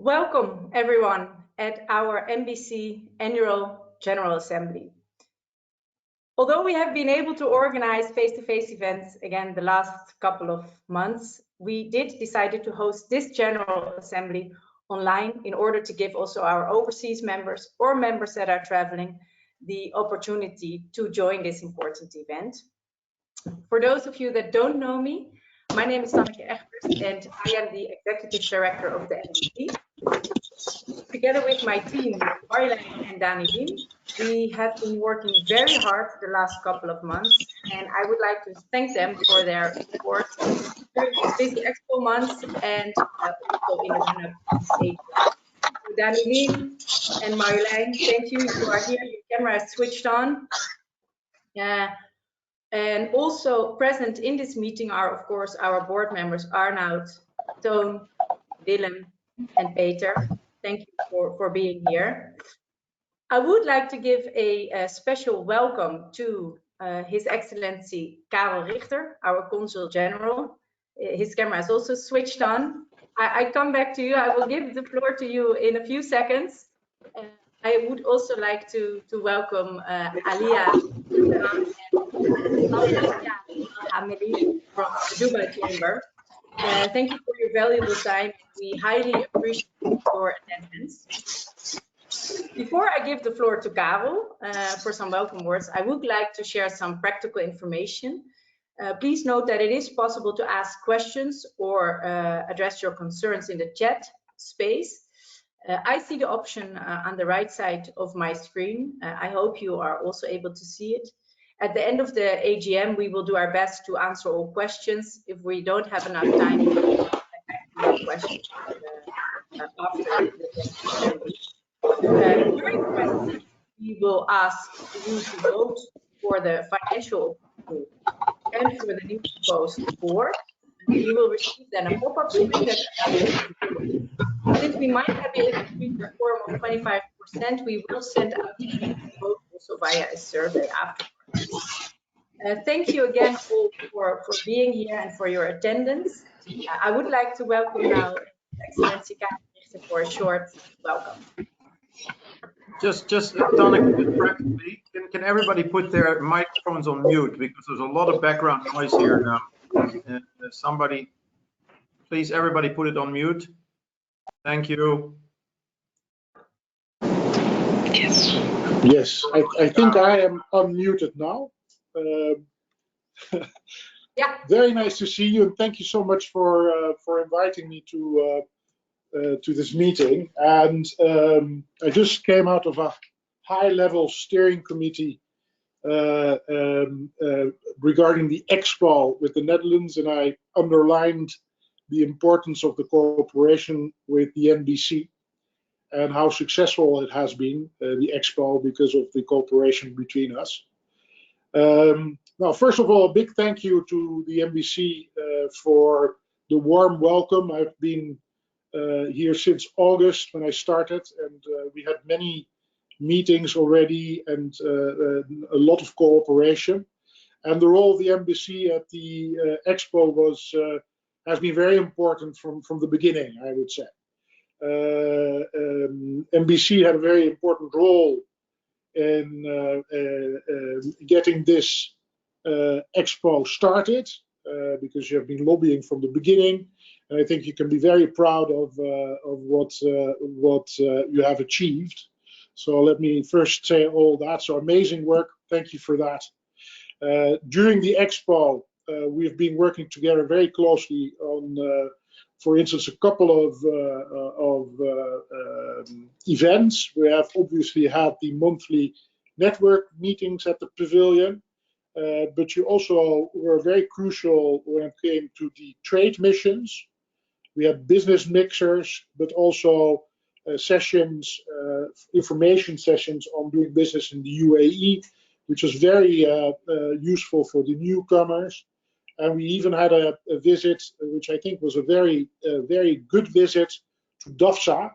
Welcome everyone at our MBC Annual General Assembly. Although we have been able to organize face-to-face events again the last couple of months, we did decide to host this General Assembly online in order to give also our overseas members or members that are traveling the opportunity to join this important event. For those of you that don't know me, my name is Tanneke Egbers and I am the Executive Director of the MBC. Together with my team, Marjolein and Dani Liem, we have been working very hard the last couple of months, and I would like to thank them for their support during these busy expo months and also in the run-up stage. So Dani Liem and Marjolein, thank you. You are here. Your camera is switched on. And also present in this meeting are, of course, our board members Arnoud, Toon, Willem, and Peter. Thank you for being here. I would like to give a special welcome to His Excellency Karel Richter, our Consul General. His camera is also switched on. I come back to you. I will give the floor to you in a few seconds. I would also like to welcome Alia Hamidi from the Dubai Chamber. Thank you for your valuable time. We highly appreciate your attendance. Before I give the floor to Karel for some welcome words, I would like to share some practical information. Please note that it is possible to ask questions or address your concerns in the chat space. I see the option on the right side of my screen. I hope you are also able to see it. At the end of the AGM, we will do our best to answer all questions. If we don't have enough time, we will get back to your questions after the during the presentation, we will ask you to vote for the financial and for the new proposed board. You will receive then a pop-up screen that since we might have a quorum of 25%, we will send out the vote also via a survey afterwards. Thank you again all for being here and for your attendance. I would like to welcome now Excellency Karel Richter for a short welcome. Just Tanneke, practically, can everybody put their microphones on mute because there's a lot of background noise here now. Somebody, please, everybody put it on mute. Thank you. Yes, I think I am unmuted now. Yeah. Very nice to see you, and thank you so much for inviting me to this meeting. And I just came out of a high-level steering committee regarding the Expo with the Netherlands, and I underlined the importance of the cooperation with the MBC and how successful it has been, the Expo, because of the cooperation between us. Well, first of all, a big thank you to the MBC for the warm welcome. I've been here since August when I started, and we had many meetings already and a lot of cooperation. And the role of the MBC at the Expo has been very important from the beginning, I would say. MBC had a very important role in getting this Expo started because you have been lobbying from the beginning, and I think you can be very proud of what you have achieved. So let me first say all that. So amazing work. Thank you for that. During the Expo, we've been working together very closely on, for instance, a couple of events. We have obviously had the monthly network meetings at the pavilion, but you also were very crucial when it came to the trade missions. We had business mixers, but also sessions, information sessions on doing business in the UAE, which was very useful for the newcomers. And we even had a visit, which I think was a very good visit to DAFSA,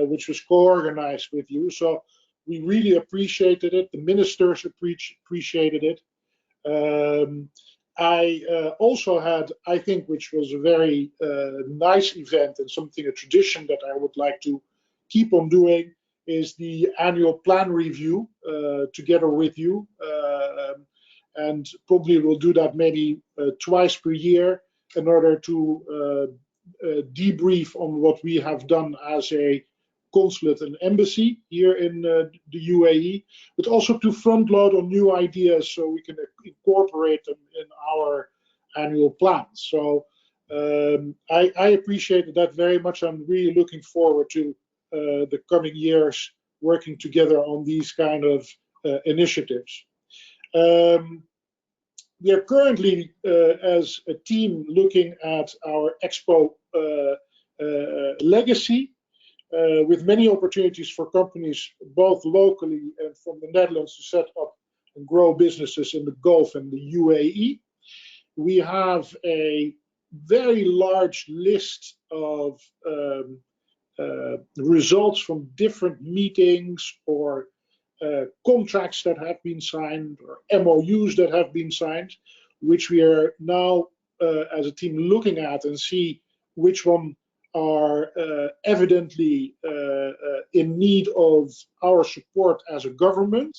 which was co-organized with you. So we really appreciated it. The ministers appreciated it. I also had, I think, which was a very nice event and something, a tradition that I would like to keep on doing, is the annual plan review together with you. And probably we'll do that maybe twice per year in order to debrief on what we have done as a consulate and embassy here in the UAE, but also to front load on new ideas so we can incorporate them in our annual plans. So I appreciate that very much. I'm really looking forward to the coming years working together on these kind of initiatives. We are currently, as a team, looking at our Expo legacy, with many opportunities for companies, both locally and from the Netherlands, to set up and grow businesses in the Gulf and the UAE. We have a very large list of results from different meetings or contracts that have been signed or MOUs that have been signed, which we are now as a team looking at and see which one are evidently in need of our support as a government.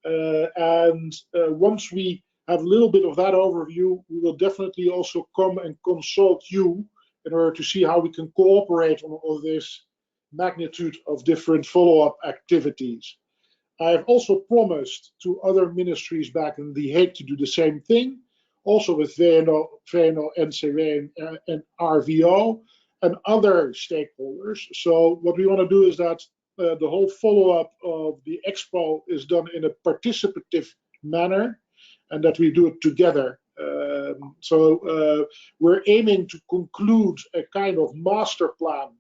And once we have a little bit of that overview, we will definitely also come and consult you in order to see how we can cooperate on all this magnitude of different follow-up activities. I have also promised to other ministries back in The Hague to do the same thing, also with VNO, NCW, and RVO, and other stakeholders. So what we want to do is that the whole follow-up of the Expo is done in a participative manner, and that we do it together. So we're aiming to conclude a kind of master plan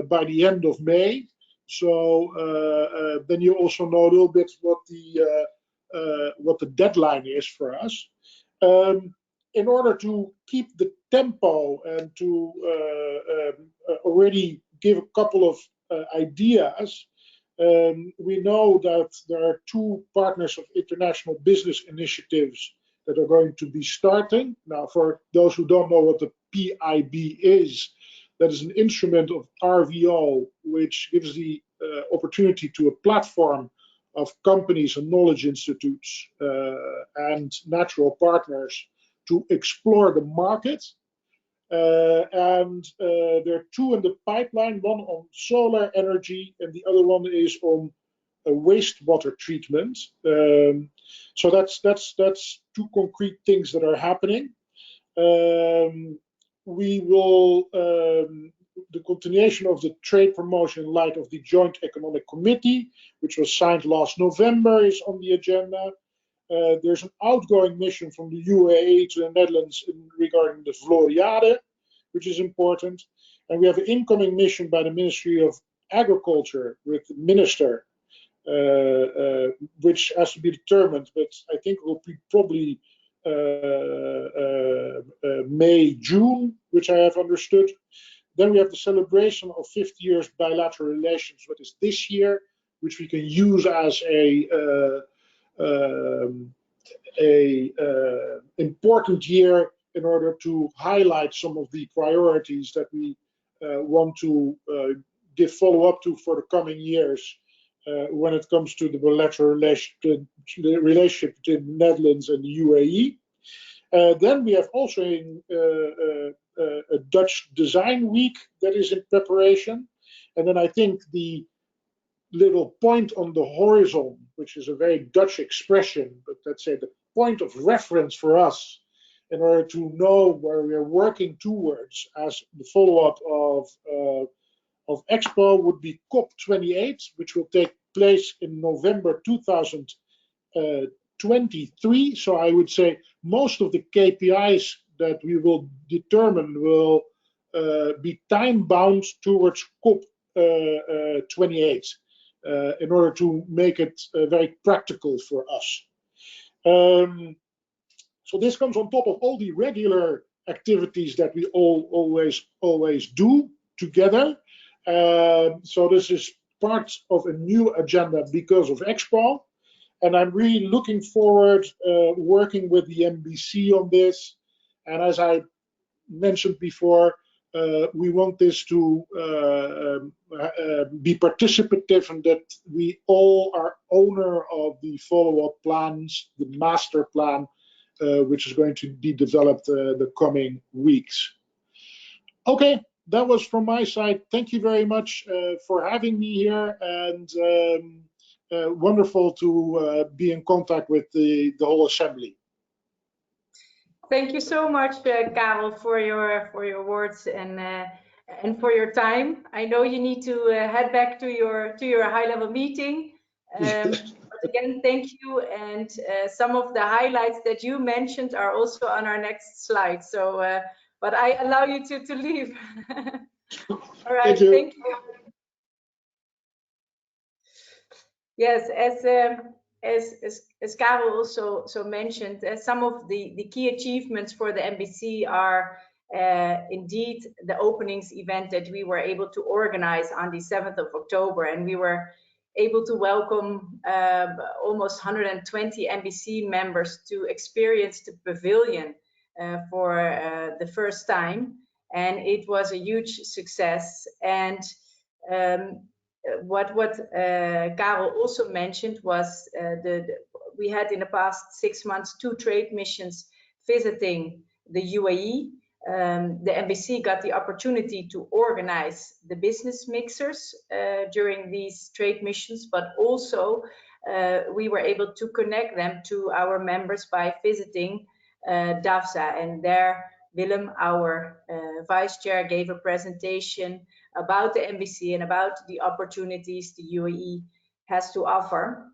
by the end of May. So then you also know a little bit what the deadline is for us. In order to keep the tempo and to already give a couple of ideas, we know that there are two partners of international business initiatives that are going to be starting. Now, for those who don't know what the PIB is, that is an instrument of RVO, which gives the opportunity to a platform of companies and knowledge institutes and natural partners to explore the market. And there are two in the pipeline, one on solar energy and the other one is on wastewater treatment. So that's two concrete things that are happening. We will, the continuation of the trade promotion in light of the Joint Economic Committee, which was signed last November, is on the agenda. There's an outgoing mission from the UAE to the Netherlands regarding the Floriade, which is important. And we have an incoming mission by the Ministry of Agriculture with the Minister, which has to be determined, but I think will be probably May, June, which I have understood. Then we have the celebration of 50 years bilateral relations, what is this year, which we can use as a important year in order to highlight some of the priorities that we want to give follow-up to for the coming years when it comes to the bilateral relationship between the Netherlands and the UAE. Then we have also a Dutch Design Week that is in preparation. And then I think the little point on the horizon, which is a very Dutch expression, but let's say the point of reference for us in order to know where we are working towards as the follow-up of Expo would be COP28, which will take place in November 2023. So I would say most of the KPIs that we will determine will be time-bound towards COP28 in order to make it very practical for us. So this comes on top of all the regular activities that we always do together. So this is part of a new agenda because of Expo. And I'm really looking forward working with the MBC on this. And as I mentioned before, we want this to be participative, and that we all are owner of the follow-up plans, the master plan, which is going to be developed the coming weeks. Okay, that was from my side. Thank you very much for having me here, and wonderful to be in contact with the whole assembly. Thank you so much, Karel, for your words and for your time. I know you need to head back to your high-level meeting. But again, thank you. And some of the highlights that you mentioned are also on our next slide. So, but I allow you to leave. All right, thank you. Yes, as Karel also mentioned, some of the key achievements for the MBC are indeed the openings event that we were able to organize on the 7th of October, and we were able to welcome almost 120 MBC members to experience the pavilion for the first time, and it was a huge success. And what Karel also mentioned was we had in the past 6 months 2 trade missions visiting the UAE. The MBC got the opportunity to organize the business mixers during these trade missions, but also we were able to connect them to our members by visiting DAFZA, and there Willem, our vice chair, gave a presentation about the MBC and about the opportunities the UAE has to offer.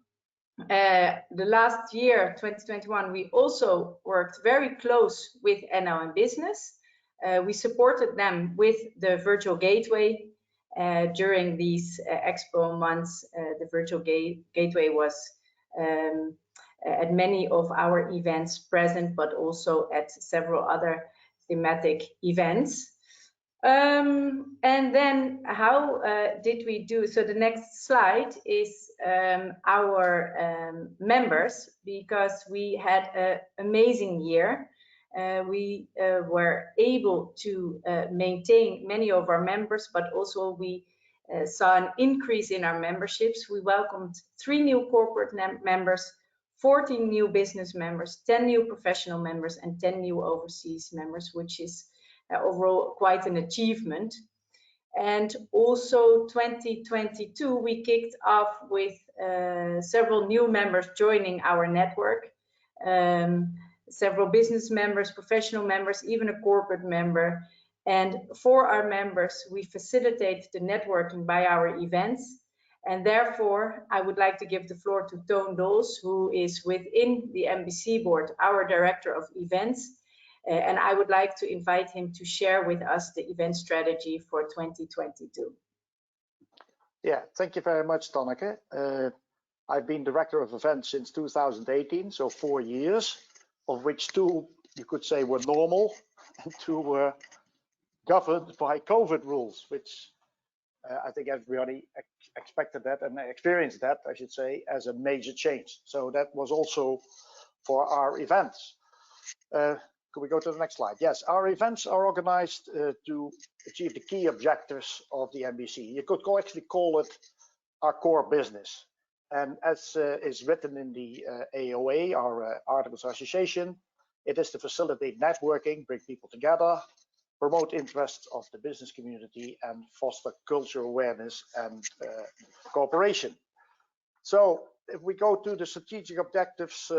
The last year, 2021, we also worked very close with NL Business. We supported them with the virtual gateway during these expo months. The virtual gateway was at many of our events present, but also at several other thematic events. And then how did we do? So the next slide is our members, because we had an amazing year. We were able to maintain many of our members, but also we saw an increase in our memberships. We welcomed 3 new corporate members, 14 new business members, 10 new professional members, and 10 new overseas members, which is overall quite an achievement. And also 2022, we kicked off with several new members joining our network, several business members, professional members, even a corporate member. And for our members, we facilitate the networking by our events. And therefore, I would like to give the floor to Toon Dols, who is within the MBC board, our director of events. And I would like to invite him to share with us the event strategy for 2022. Yeah, thank you very much, Tanneke. I've been director of events since 2018, so 4 years, of which 2 you could say were normal and 2 were governed by COVID rules, which I think everybody expected that and experienced that, I should say, as a major change. So that was also for our events. Could we go to the next slide? Yes, our events are organized to achieve the key objectives of the MBC. You could actually call it our core business. And as is written in the AOA, our Articles of Association, it is to facilitate networking, bring people together, promote interests of the business community, and foster cultural awareness and cooperation. So if we go to the strategic objectives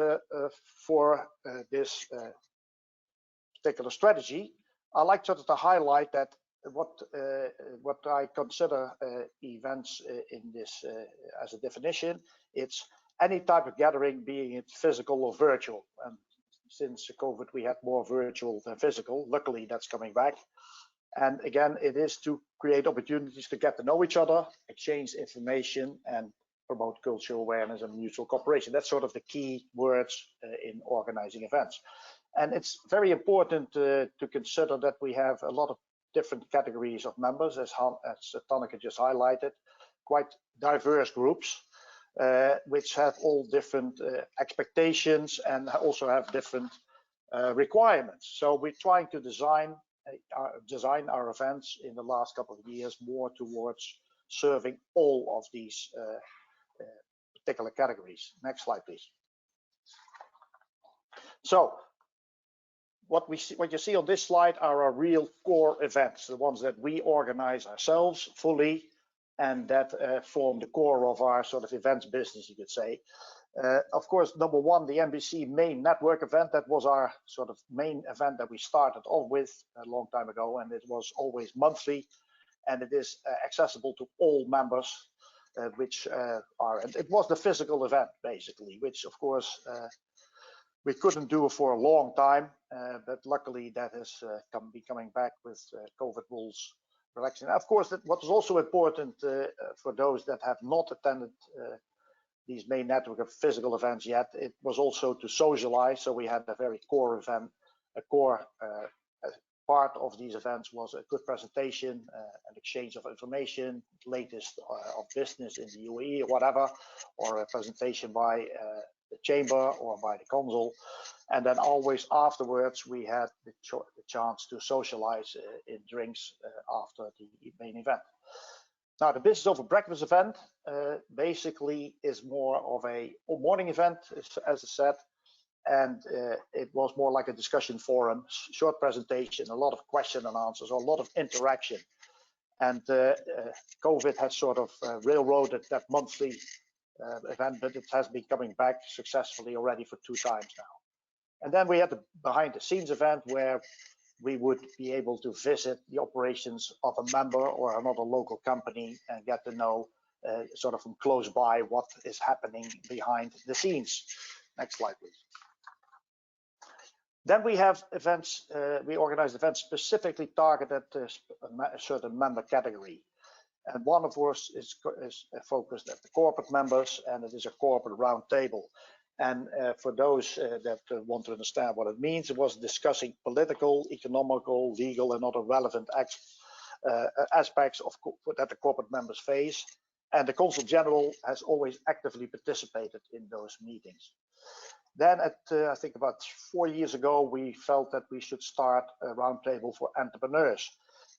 for this particular strategy, I like to highlight that what I consider events in this as a definition, it's any type of gathering, being it physical or virtual. And since COVID, we had more virtual than physical. Luckily, that's coming back. And again, it is to create opportunities to get to know each other, exchange information, and promote cultural awareness and mutual cooperation. That's sort of the key words in organizing events. And it's very important to consider that we have a lot of different categories of members, as Tanneke just highlighted, quite diverse groups. which have all different expectations and also have different requirements. So we're trying to design our events in the last couple of years more towards serving all of these particular categories. Next slide, please. So what you see on this slide are our real core events, the ones that we organize ourselves fully, and that form the core of our sort of events business, you could say. Of course, number one, the NBC main network event, that was our sort of main event that we started off with a long time ago, and it was always monthly, and it is accessible to all members, which are, and it was the physical event basically, which of course we couldn't do for a long time, but luckily that has be coming back with COVID rules relaxing. Of course, what is also important for those that have not attended these main network of physical events yet, it was also to socialize. So we had a very core event, a core part of these events was a good presentation, an exchange of information, latest of business in the UAE or whatever, or a presentation by the chamber or by the consul. And then always afterwards, we had the chance to socialize in drinks after the main event. Now, the Business Over Breakfast event basically is more of a morning event, as I said, and it was more like a discussion forum, short presentation, a lot of question and answers, a lot of interaction. And COVID has sort of railroaded that monthly event, but it has been coming back successfully already for 2 times now. And then we had the behind the scenes event where we would be able to visit the operations of a member or another local company and get to know sort of from close by what is happening behind the scenes. Next slide, please. Then we have events, we organize events specifically targeted at a certain member category. And one, of course, is focused at the corporate members, and it is a corporate roundtable. And for those that want to understand what it means, it was discussing political, economical, legal, and other relevant aspects of that the corporate members face. And the Consul General has always actively participated in those meetings. Then I think about 4 years ago, we felt that we should start a roundtable for entrepreneurs,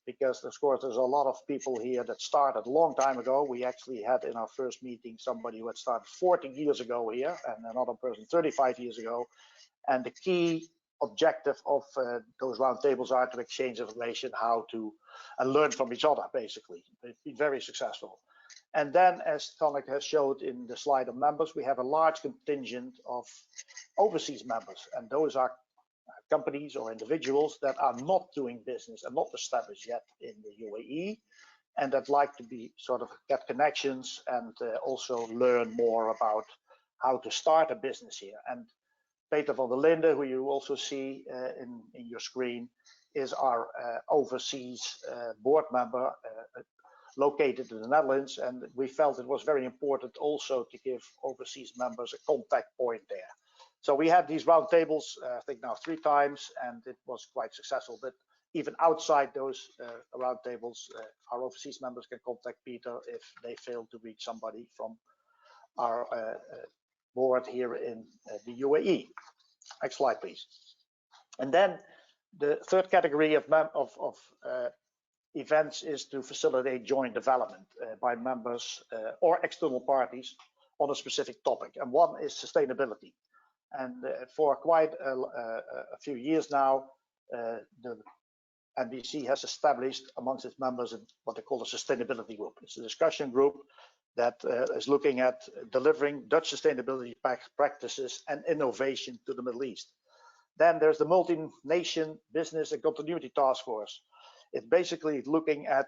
because of course there's a lot of people here that started a long time ago. We actually had in our first meeting somebody who had started 40 years ago here, and another person 35 years ago. And the key objective of those roundtables are to exchange information, how to learn from each other, basically. It's been very successful. And then, as Tonic has showed in the slide of members, we have a large contingent of overseas members, and those are companies or individuals that are not doing business and not established yet in the UAE, and that like to be sort of get connections and also learn more about how to start a business here. And Peter van der Linde, who you also see in your screen, is our overseas board member located in the Netherlands, and we felt it was very important also to give overseas members a contact point there. So we had these roundtables, I think now 3 times, and it was quite successful. But even outside those roundtables, our overseas members can contact Peter if they fail to reach somebody from our board here in the UAE. Next slide, please. And then the third category of events is to facilitate joint development by members or external parties on a specific topic. And one is sustainability. And for quite a few years now, the NBC has established amongst its members what they call a sustainability group. It's a discussion group that is looking at delivering Dutch sustainability practices and innovation to the Middle East. Then there's the Multi-Nation Business and Continuity Task Force. It's basically looking at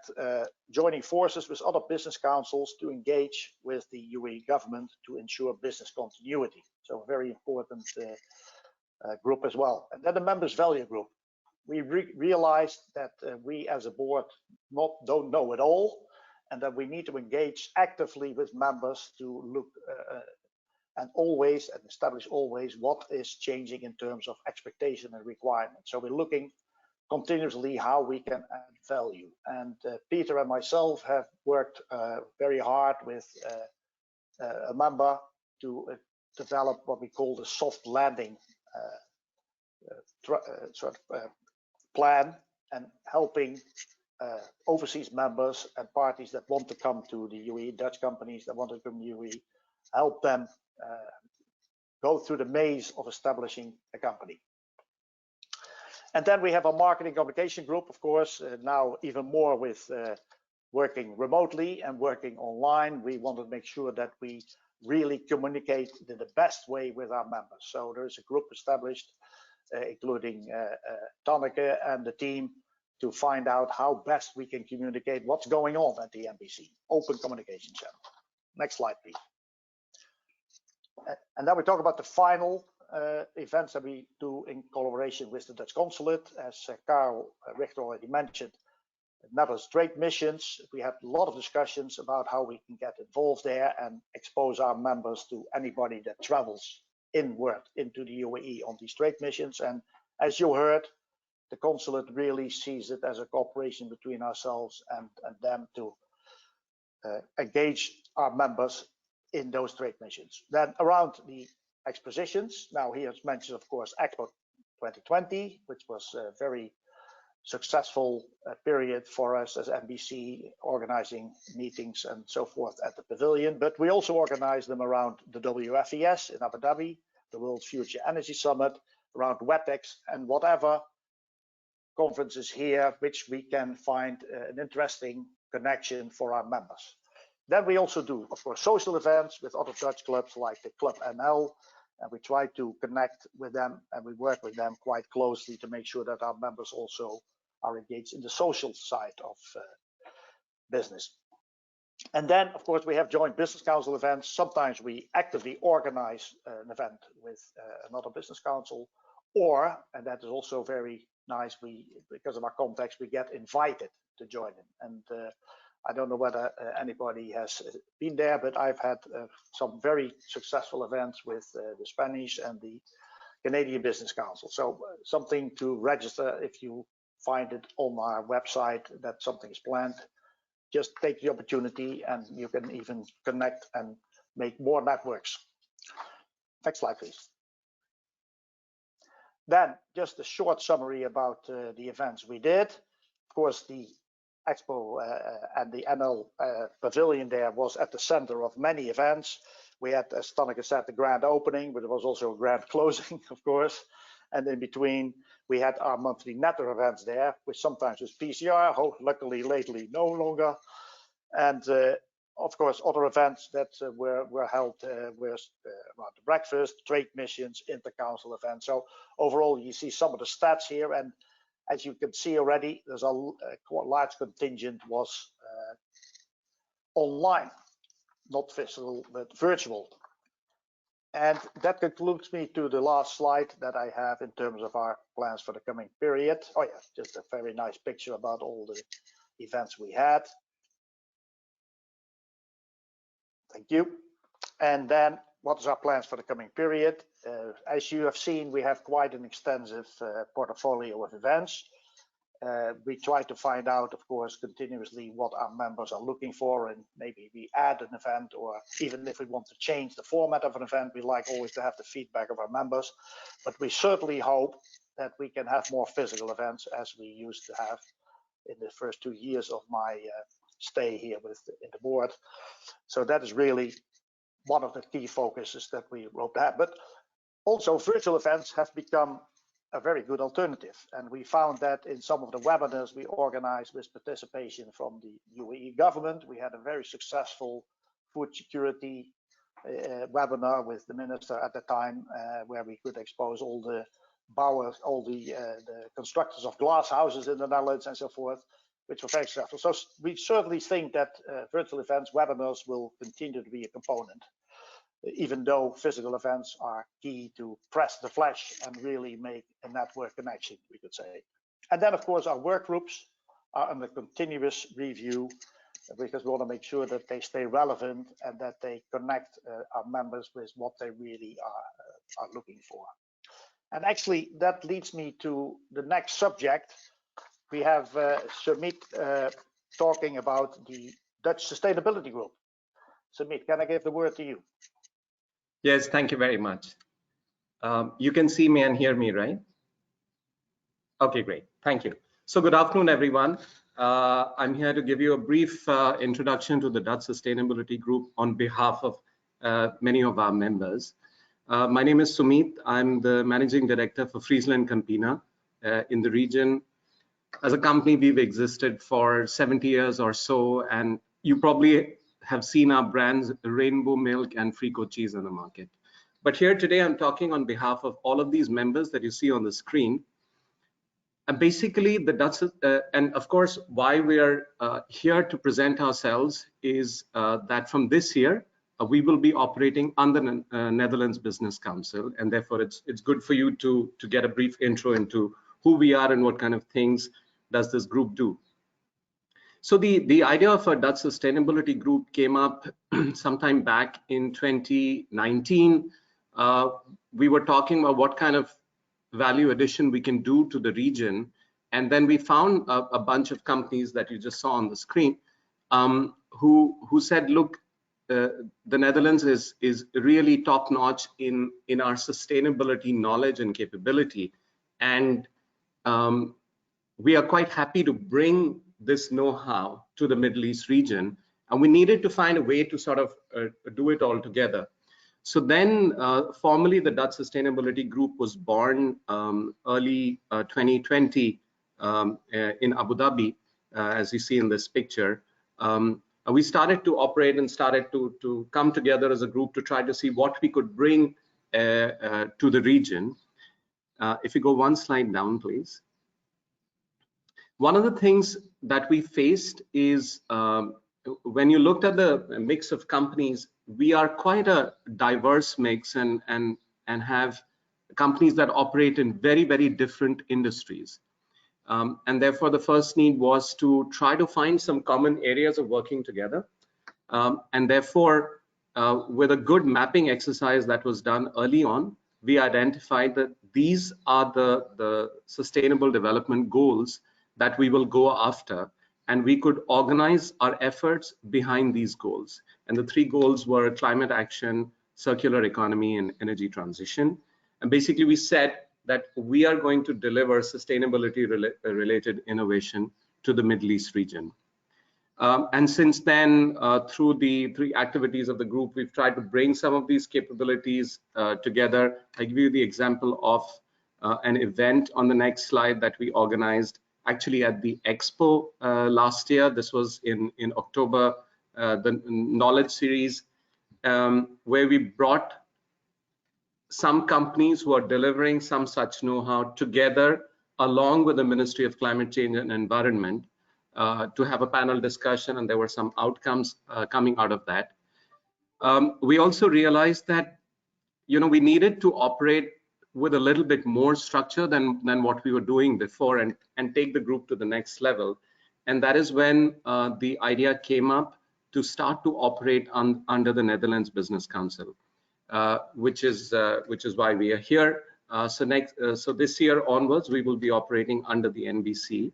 joining forces with other business councils to engage with the UAE government to ensure business continuity. So a very important group as well. And then the members value group. We realized that we as a board don't know it all, and that we need to engage actively with members to look and establish always what is changing in terms of expectation and requirements. So we're looking continuously how we can add value. And Peter and myself have worked very hard with a member to develop what we call the soft landing plan, and helping overseas members and parties that want to come to the UAE, Dutch companies that want to come to the UAE, help them go through the maze of establishing a company. And then we have a marketing communication group, of course, now even more with working remotely and working online. We want to make sure that we really communicate in the best way with our members. So there is a group established, including Tanneke and the team, to find out how best we can communicate what's going on at the NBC, open communication channel. Next slide, please. And then we talk about the final events that we do in collaboration with the Dutch Consulate. As Karel Richter already mentioned, Netherlands Trade Missions. We had a lot of discussions about how we can get involved there and expose our members to anybody that travels inward into the UAE on these trade missions. And as you heard, the consulate really sees it as a cooperation between ourselves and them to engage our members in those trade missions. Then around the expositions, now here it's mentioned, of course, Expo 2020, which was a very successful period for us as NBC, organizing meetings and so forth at the pavilion. But we also organized them around the WFES in Abu Dhabi, the World Future Energy Summit, around WETEX, and whatever conferences here which we can find an interesting connection for our members. Then we also do, of course, social events with other Dutch clubs like the Club NL, and we try to connect with them, and we work with them quite closely to make sure that our members also are engaged in the social side of business. And then, of course, we have joint business council events. Sometimes we actively organize an event with another business council, or, and that is also very nice, because of our context, we get invited to join in. And I don't know whether anybody has been there, but I've had some very successful events with the Spanish and the Canadian Business Council. So something to register if you find it on our website that something is planned. Just take the opportunity, and you can even connect and make more networks. Next slide, please. Then just a short summary about the events we did. Of course, the Expo and the NL pavilion there was at the center of many events. We had, as Tanneke said, the grand opening, but there was also a grand closing, of course. And in between, we had our monthly Netter events there, which sometimes was PCR, luckily lately no longer. And of course, other events that were held were around the breakfast, trade missions, inter-council events. So overall, you see some of the stats here, and as you can see already, there's a quite large contingent was online, not physical, but virtual. And that concludes me to the last slide that I have in terms of our plans for the coming period. Oh yeah, just a very nice picture about all the events we had. Thank you. And then what is our plans for the coming period? As you have seen, we have quite an extensive portfolio of events. We try to find out, of course, continuously what our members are looking for, and maybe we add an event, or even if we want to change the format of an event, we like always to have the feedback of our members. But we certainly hope that we can have more physical events as we used to have in the first 2 years of my stay here in the board. So that is really one of the key focuses that we hope to have. But also virtual events have become a very good alternative. And we found that in some of the webinars we organized with participation from the UAE government. We had a very successful food security webinar with the minister at the time, where we could expose all the bouwers, all the constructors of glass houses in the Netherlands and so forth, which were very successful. So we certainly think that virtual events, webinars will continue to be a component, even though physical events are key to press the flesh and really make a network connection, we could say. And then, of course, our work groups are under continuous review, because we want to make sure that they stay relevant and that they connect our members with what they really are looking for. And actually, that leads me to the next subject. We have Sumit talking about the Dutch Sustainability Group. Sumit, can I give the word to you? Yes, thank you very much. You can see me and hear me, right? Okay, great. Thank you. So good afternoon, everyone. I'm here to give you a brief introduction to the Dutch Sustainability Group on behalf of many of our members. My name is Sumit. I'm the Managing Director for Friesland Campina in the region. As a company, we've existed for 70 years or so, and you probably have seen our brands Rainbow Milk and Frico Cheese in the market. But here today, I'm talking on behalf of all of these members that you see on the screen. And basically, the Dutch, and of course, why we are here to present ourselves is that from this year, we will be operating under the Netherlands Business Council, and therefore it's good for you to get a brief intro into who we are and what kind of things does this group do. So the idea of a Dutch Sustainability Group came up sometime back in 2019. We were talking about what kind of value addition we can do to the region, and then we found a bunch of companies that you just saw on the screen who said, look, the Netherlands is really top notch in our sustainability knowledge and capability, and we are quite happy to bring this know-how to the Middle East region, and we needed to find a way to sort of do it all together. So then formally the Dutch Sustainability Group was born early 2020 in Abu Dhabi, as you see in this picture. We started to operate and started to come together as a group to try to see what we could bring to the region. If you go one slide down, please. One of the things that we faced is when you looked at the mix of companies, we are quite a diverse mix and have companies that operate in very, very different industries. And therefore, the first need was to try to find some common areas of working together. And therefore, with a good mapping exercise that was done early on, we identified that these are the sustainable development goals that we will go after, and we could organize our efforts behind these goals. And the three goals were climate action, circular economy, and energy transition. And basically we said that we are going to deliver sustainability related innovation to the Middle East region. And since then, through the three activities of the group, we've tried to bring some of these capabilities together. I give you the example of an event on the next slide that we organized actually at the Expo last year. This was in October, the Knowledge Series, where we brought some companies who are delivering some such know-how together along with the Ministry of Climate Change and Environment to have a panel discussion, and there were some outcomes coming out of that. We also realized that, you know, we needed to operate with a little bit more structure than what we were doing before and take the group to the next level. And that is when the idea came up to start to operate under the Netherlands Business Council, which is why we are here. So this year onwards, we will be operating under the NBC.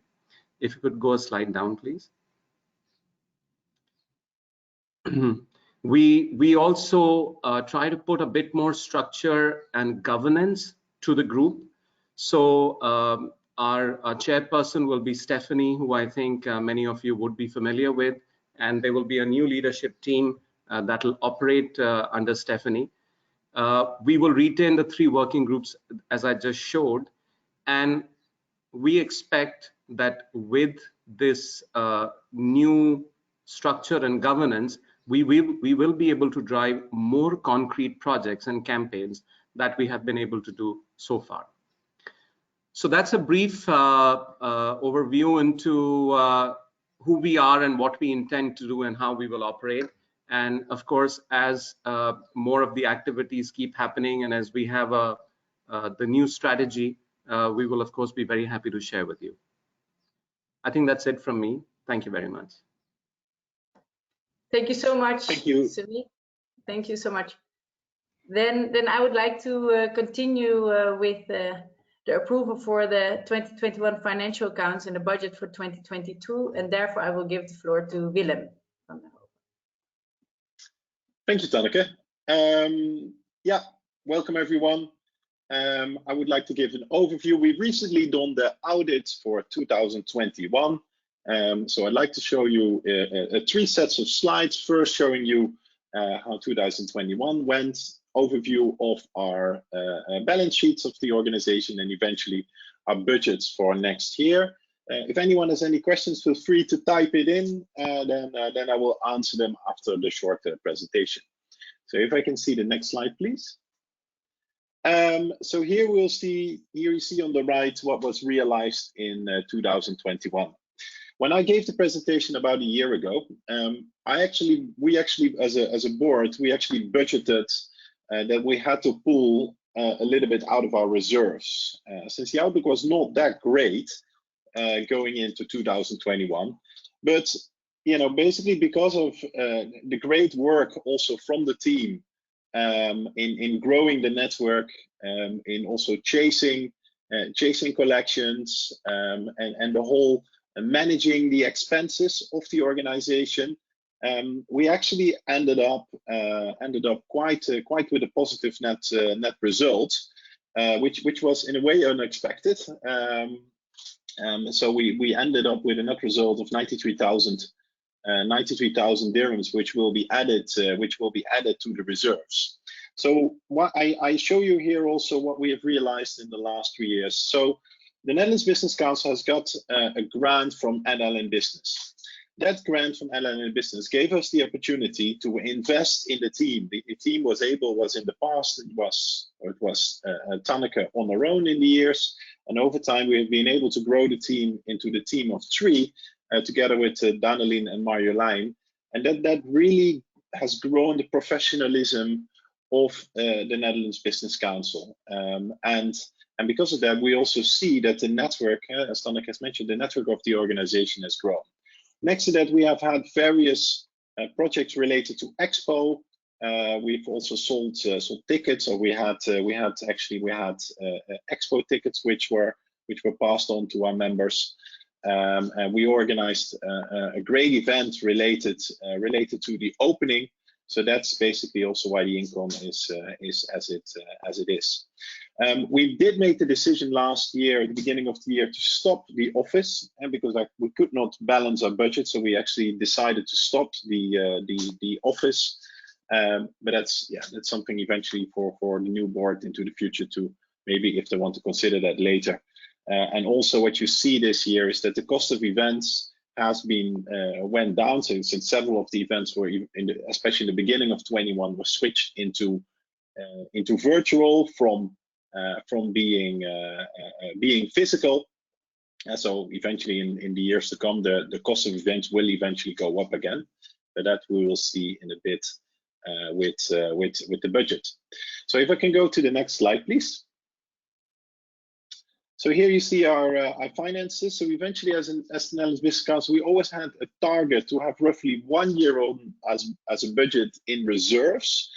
If you could go a slide down, please. We also try to put a bit more structure and governance to the group. So our chairperson will be Stephanie, who I think many of you would be familiar with, and there will be a new leadership team that will operate under Stephanie. We will retain the three working groups as I just showed, and we expect that with this new structure and governance, we will be able to drive more concrete projects and campaigns that we have been able to do so far. So that's a brief overview into who we are and what we intend to do and how we will operate. And of course, as more of the activities keep happening and as we have the new strategy, we will of course be very happy to share with you. I think that's it from me. Thank you very much. Thank you so much, Thank you. Sumit. Thank you so much. Then I would like to continue with the approval for the 2021 financial accounts and the budget for 2022, and therefore I will give the floor to Willem. Thank you, Tanneke. Yeah, welcome everyone. I would like to give an overview. We've recently done the audit for 2021. So I'd like to show you 3 sets of slides. First, showing you how 2021 went, overview of our balance sheets of the organization, and eventually our budgets for next year. If anyone has any questions, feel free to type it in, then I will answer them after the short presentation. So if I can see the next slide, please. So here you see on the right what was realized in 2021. When I gave the presentation about a year ago, we actually as a board, we actually budgeted that we had to pull a little bit out of our reserves, since the outlook was not that great going into 2021. But basically because of the great work also from the team in growing the network, in also chasing collections, and the whole managing the expenses of the organization, we actually ended up quite with a positive net result, which was in a way unexpected. So we ended up with a net result of 93,000 dirhams, which will be added to the reserves. So what I show you here also what we have realized in the last 3 years. So the Netherlands Business Council has got a grant from NLN Business. That grant from NLN Business gave us the opportunity to invest in the team. The team was in the past, it was Tanneke on her own in the years, and over time we have been able to grow the team into the team of 3, together with Danelien and Marjolein, and that really has grown the professionalism of the Netherlands Business Council, and because of that we also see that the network, as Tanneke has mentioned, the network of the organization has grown. Next to that, we have had various projects related to Expo. We've also sold tickets, or we had Expo tickets which were passed on to our members. And we organized a great event related to the opening. So that's basically also why the income is as it is. We did make the decision last year, at the beginning of the year, to stop the office, and because we could not balance our budget, so we actually decided to stop the office. But that's something eventually for the new board into the future to maybe, if they want to consider that later. And also what you see this year is that the cost of events has been went down. So since several of the events were, especially in the beginning of 21, were switched into virtual from being physical. And so eventually in the years to come, the cost of events will eventually go up again, but that we will see in a bit with the budget. So if I can go to the next slide, please. So here you see our finances. So eventually, as the Netherlands Business Council, we always had a target to have roughly 1 year on as a budget in reserves.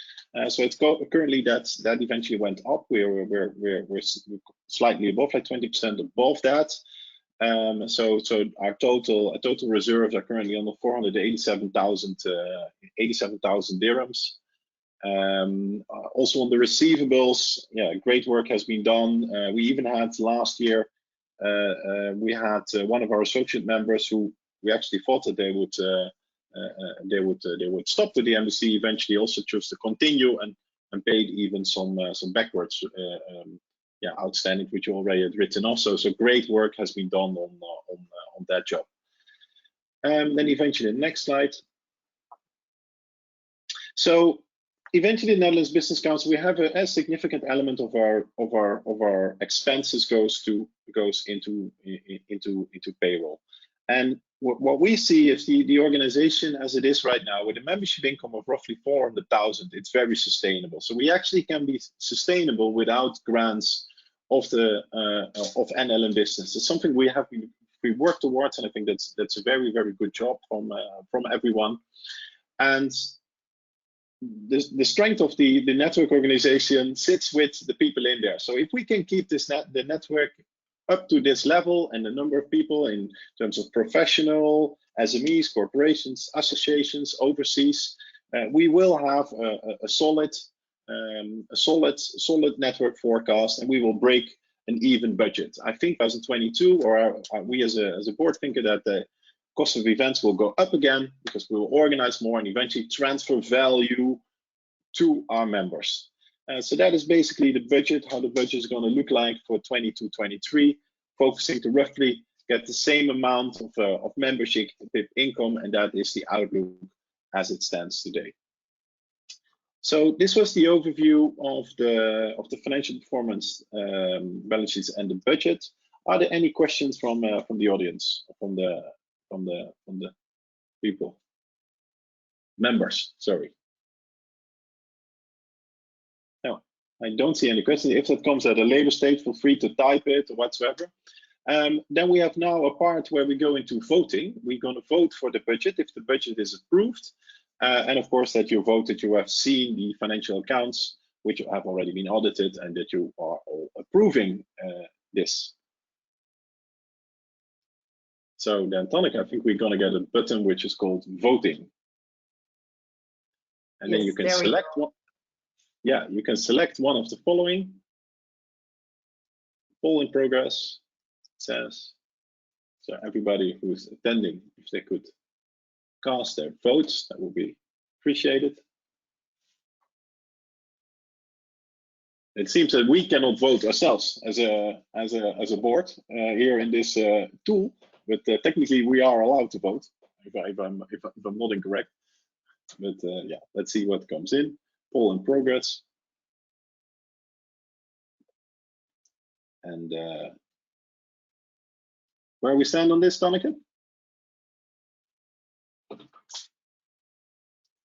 So it's currently that eventually went up. We're slightly above, like 20% above that. So our total reserves are currently on the 487,000 dirhams. Also on the receivables, great work has been done. We even had last year, we had one of our associate members who we actually thought that they would stop with the embassy, eventually also chose to continue and paid even some backwards outstanding, which you already had written off. So great work has been done on that job. Then eventually, next slide. So eventually, the Netherlands Business Council, we have a significant element of our expenses goes into payroll. And what we see is the organization as it is right now, with a membership income of roughly 400,000, it's very sustainable. So we actually can be sustainable without grants of NLN Business. It's something we work towards, and I think that's a very, very good job from everyone. And the strength of the network organization sits with the people in there. So if we can keep the network up to this level, and the number of people in terms of professional, SMEs, corporations, associations, overseas, we will have a solid network forecast, and we will break an even budget. I think 2022, or we as a board think that the cost of events will go up again because we will organize more and eventually transfer value to our members. So that is basically the budget, how the budget is going to look like for 22-23, focusing to roughly get the same amount of membership income, and that is the outlook as it stands today. So this was the overview of the financial performance, balance sheets, and the budget. Are there any questions from the audience, from the people, members? Sorry. No, I don't see any questions. If that comes at a later stage, feel free to type it or whatsoever. Then we have now a part where we go into voting. We're going to vote for the budget if the budget is approved. And of course, that you voted, you have seen the financial accounts, which have already been audited, and that you are all approving this. So then, Tanneke, I think we're going to get a button which is called voting. And then you can select one. Yeah, you can select one of the following. Poll in progress, it says. So everybody who's attending, if they could cast their votes, that would be appreciated. It seems that we cannot vote ourselves as a board here in this tool, but technically we are allowed to vote if I'm not incorrect. But yeah, let's see what comes in. Poll in progress. And where we stand on this, Tanneke?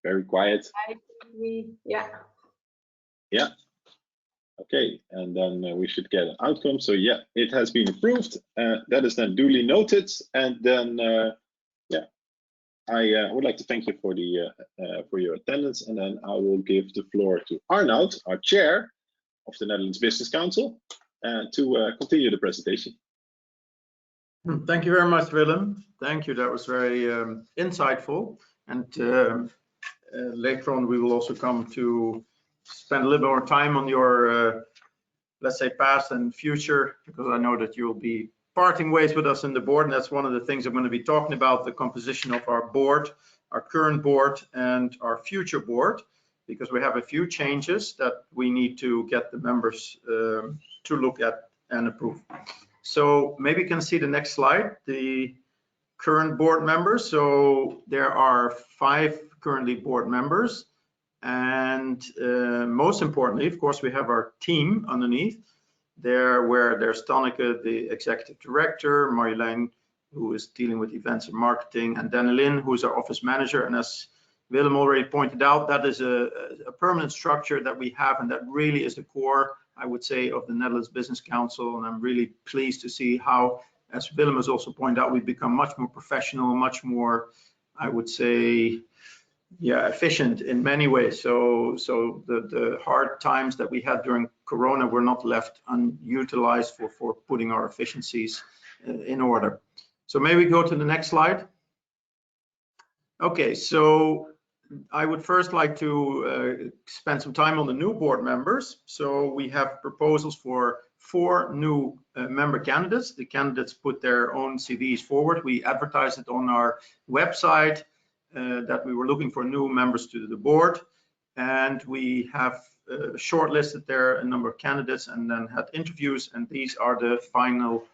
Very quiet. Yeah. Yeah. Okay, and then we should get an outcome. So yeah, it has been approved. That is then duly noted. And then yeah, I would like to thank you for your attendance. And then I will give the floor to Arnoud, our chair of the Netherlands Business Council, to continue the presentation. Thank you very much, Willem. Thank you. That was very insightful. And later on, we will also come to spend a little more time on your, let's say, past and future, because I know that you'll be parting ways with us in the board. And that's one of the things I'm going to be talking about, the composition of our board, our current board and our future board, because we have a few changes that we need to get the members to look at and approve. So maybe you can see the next slide, the current board members. So there are 5 currently board members. And most importantly, of course, we have our team underneath there, where there's Tanneke, the executive director, Marjolein, who is dealing with events and marketing, and Danelin, who is our office manager. And as Willem already pointed out, that is a permanent structure that we have, and that really is the core, I would say, of the Netherlands Business Council. And I'm really pleased to see how, as Willem has also pointed out, we've become much more professional, much more, I would say, yeah, efficient in many ways. So the hard times that we had during Corona were not left unutilized for putting our efficiencies in order. So maybe go to the next slide. Okay, so I would first like to spend some time on the new board members. So we have proposals for 4 new member candidates. The candidates put their own CVs forward. We advertised it on our website that we were looking for new members to the board. And we have shortlisted there a number of candidates and then had interviews. And these are the final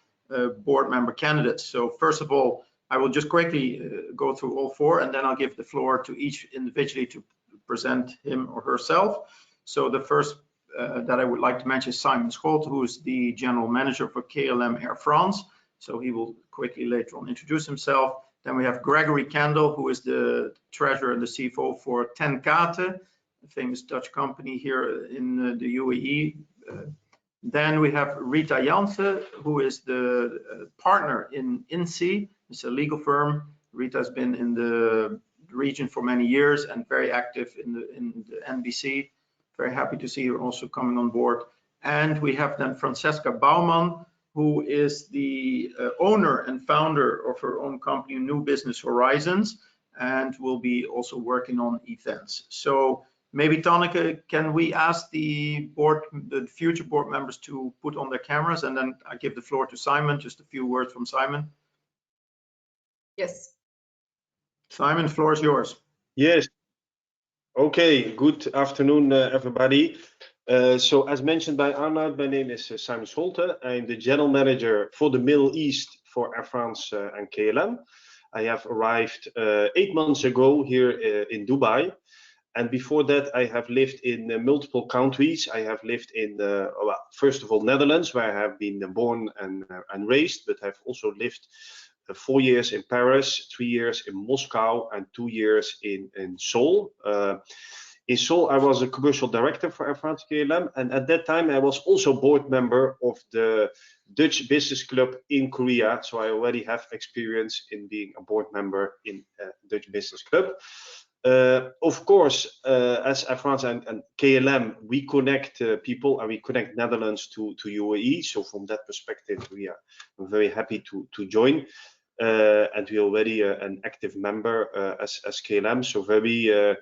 board member candidates. So first of all, I will just quickly go through all 4, and then I'll give the floor to each individually to present him or herself. So the first that I would like to mention is Simon Scholt, who is the general manager for KLM Air France. So he will quickly later on introduce himself. Then we have Gregory Kendall, who is the treasurer and the CFO for Ten Kate, a famous Dutch company here in the UAE. Then we have Rita Jansen, who is the partner in INSEE. It's a legal firm. Rita has been in the region for many years and very active in the NBC. Very happy to see her also coming on board. And we have then Francesca Baumann, who is the owner and founder of her own company, New Business Horizons. and will be also working on events. So maybe Tanneke, can we ask the future board members to put on their cameras, and then I give the floor to Simon, just a few words from Simon. Yes. Simon, the floor is yours. Yes. Okay. Good afternoon, everybody. So as mentioned by Arnoud, my name is Simon Scholte. I'm the general manager for the Middle East for Air France and KLM. I have arrived 8 months ago here in Dubai. And before that, I have lived in multiple countries. I have lived in, well, first of all, Netherlands, where I have been born and raised, but I've also lived 4 years in Paris, 3 years in Moscow, and 2 years in Seoul. In Seoul, I was a commercial director for Air France KLM, and at that time, I was also board member of the Dutch Business Club in Korea. So I already have experience in being a board member in Dutch Business Club. Of course, as Air France and KLM, we connect people and we connect Netherlands to UAE. So from that perspective, we're very happy to join. And we're already an active member as KLM. So very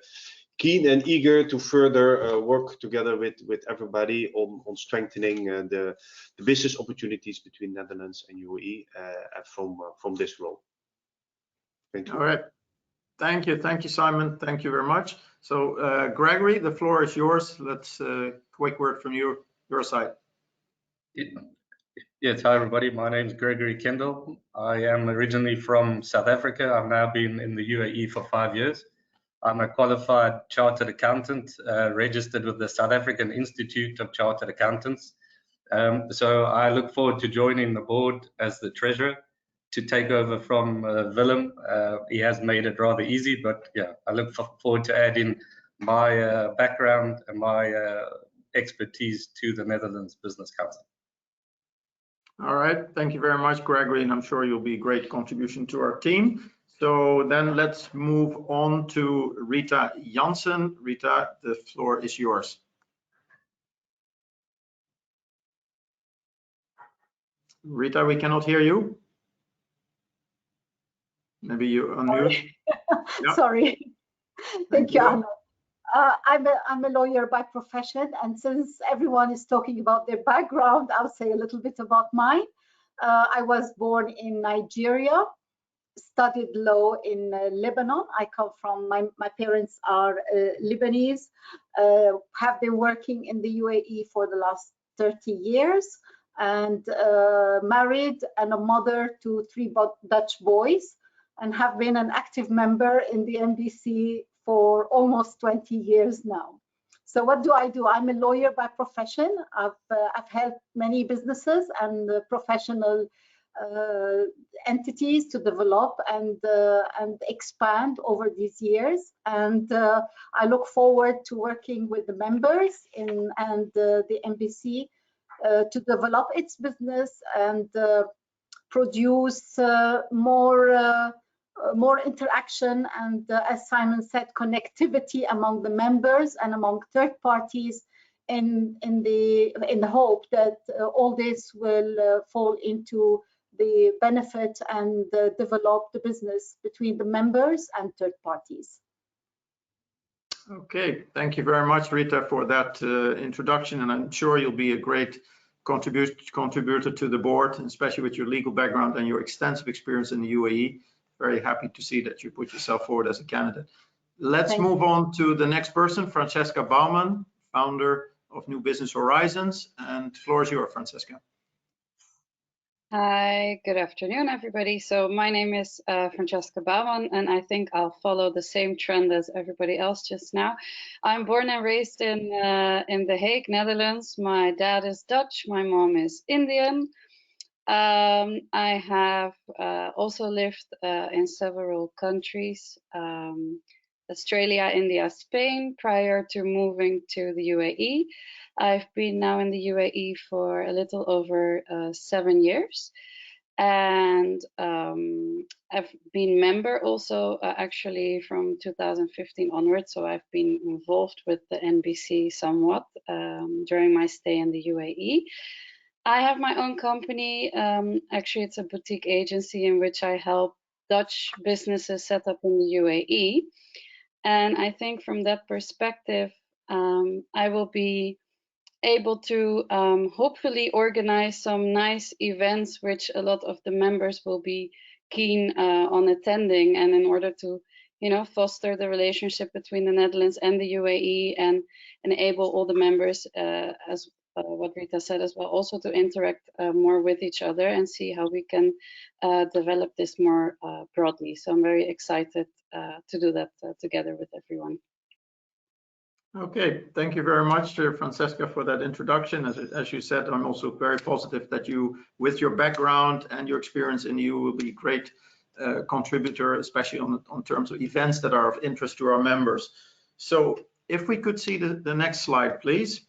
keen and eager to further work together with everybody on strengthening the business opportunities between Netherlands and UAE from this role. Thank you. All right. Thank you, Simon. Thank you very much. So, Gregory, the floor is yours. Let's quick word from your side. Yes, hi everybody. My name is Gregory Kendall. I am originally from South Africa. I've now been in the UAE for 5 years. I'm a qualified chartered accountant, registered with the South African Institute of Chartered Accountants. So I look forward to joining the board as the treasurer to take over from Willem. He has made it rather easy, but yeah, I look forward to adding my background and my expertise to the Netherlands Business Council. All right, thank you very much, Gregory, and I'm sure you'll be a great contribution to our team. So then let's move on to Rita Jansen. Rita, the floor is yours. Rita, we cannot hear you. Maybe you unmute. Yeah. Sorry. Thank you, Arnold. I'm a lawyer by profession, and since everyone is talking about their background, I'll say a little bit about mine. I was born in Nigeria, studied law in Lebanon. I come from, my parents are Lebanese, have been working in the UAE for the last 30 years, and married and a mother to 3 Dutch boys, and have been an active member in the NBC for almost 20 years now. So what do? I'm a lawyer by profession. I've helped many businesses and professional entities to develop and expand over these years. And I look forward to working with the members and the NBC to develop its business and produce more interaction and, as Simon said, connectivity among the members and among third parties, in the hope that all this will fall into the benefit and develop the business between the members and third parties. Okay, thank you very much, Rita, for that introduction, and I'm sure you'll be a great contributor to the board, especially with your legal background and your extensive experience in the UAE. Very happy to see that you put yourself forward as a candidate. Let's move on to the next person, Francesca Baumann, founder of New Business Horizons, and the floor is yours, Francesca. Hi, good afternoon, everybody. So my name is Francesca Baumann, and I think I'll follow the same trend as everybody else just now. I'm born and raised in The Hague, Netherlands. My dad is Dutch, my mom is Indian. I have also lived in several countries, Australia, India, Spain, prior to moving to the UAE. I've been now in the UAE for a little over 7 years, and I've been member also actually from 2015 onwards, so I've been involved with the NBC somewhat during my stay in the UAE. I have my own company. Actually, it's a boutique agency in which I help Dutch businesses set up in the UAE. And I think from that perspective, I will be able to hopefully organize some nice events which a lot of the members will be keen on attending, and in order to foster the relationship between the Netherlands and the UAE and enable all the members, as what Rita said as well, also to interact more with each other and see how we can develop this more broadly. So I'm very excited to do that together with everyone. Okay, thank you very much, Francesca, for that introduction. As you said, I'm also very positive that you, with your background and your experience in EU, will be a great contributor, especially on terms of events that are of interest to our members. So if we could see the next slide, please.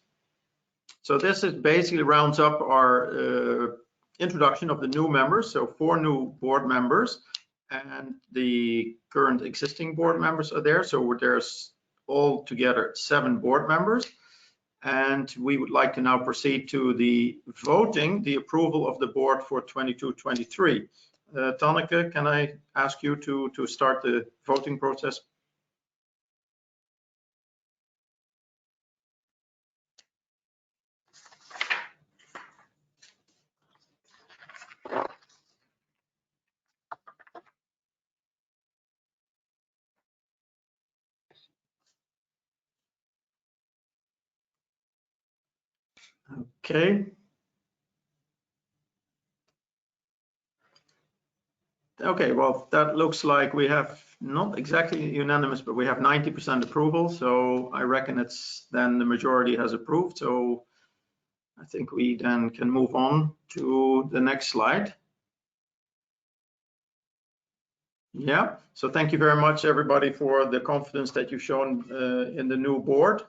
So this is basically rounds up our introduction of the new members. So 4 new board members, and the current existing board members are there. So there's all together 7 board members, and we would like to now proceed to the voting, the approval of the board for 22-23. Tanneke, can I ask you to start the voting process? Okay. Okay, well, that looks like we have not exactly unanimous, but we have 90% approval. So I reckon it's then the majority has approved. So I think we then can move on to the next slide. Yeah, so thank you very much, everybody, for the confidence that you've shown in the new board,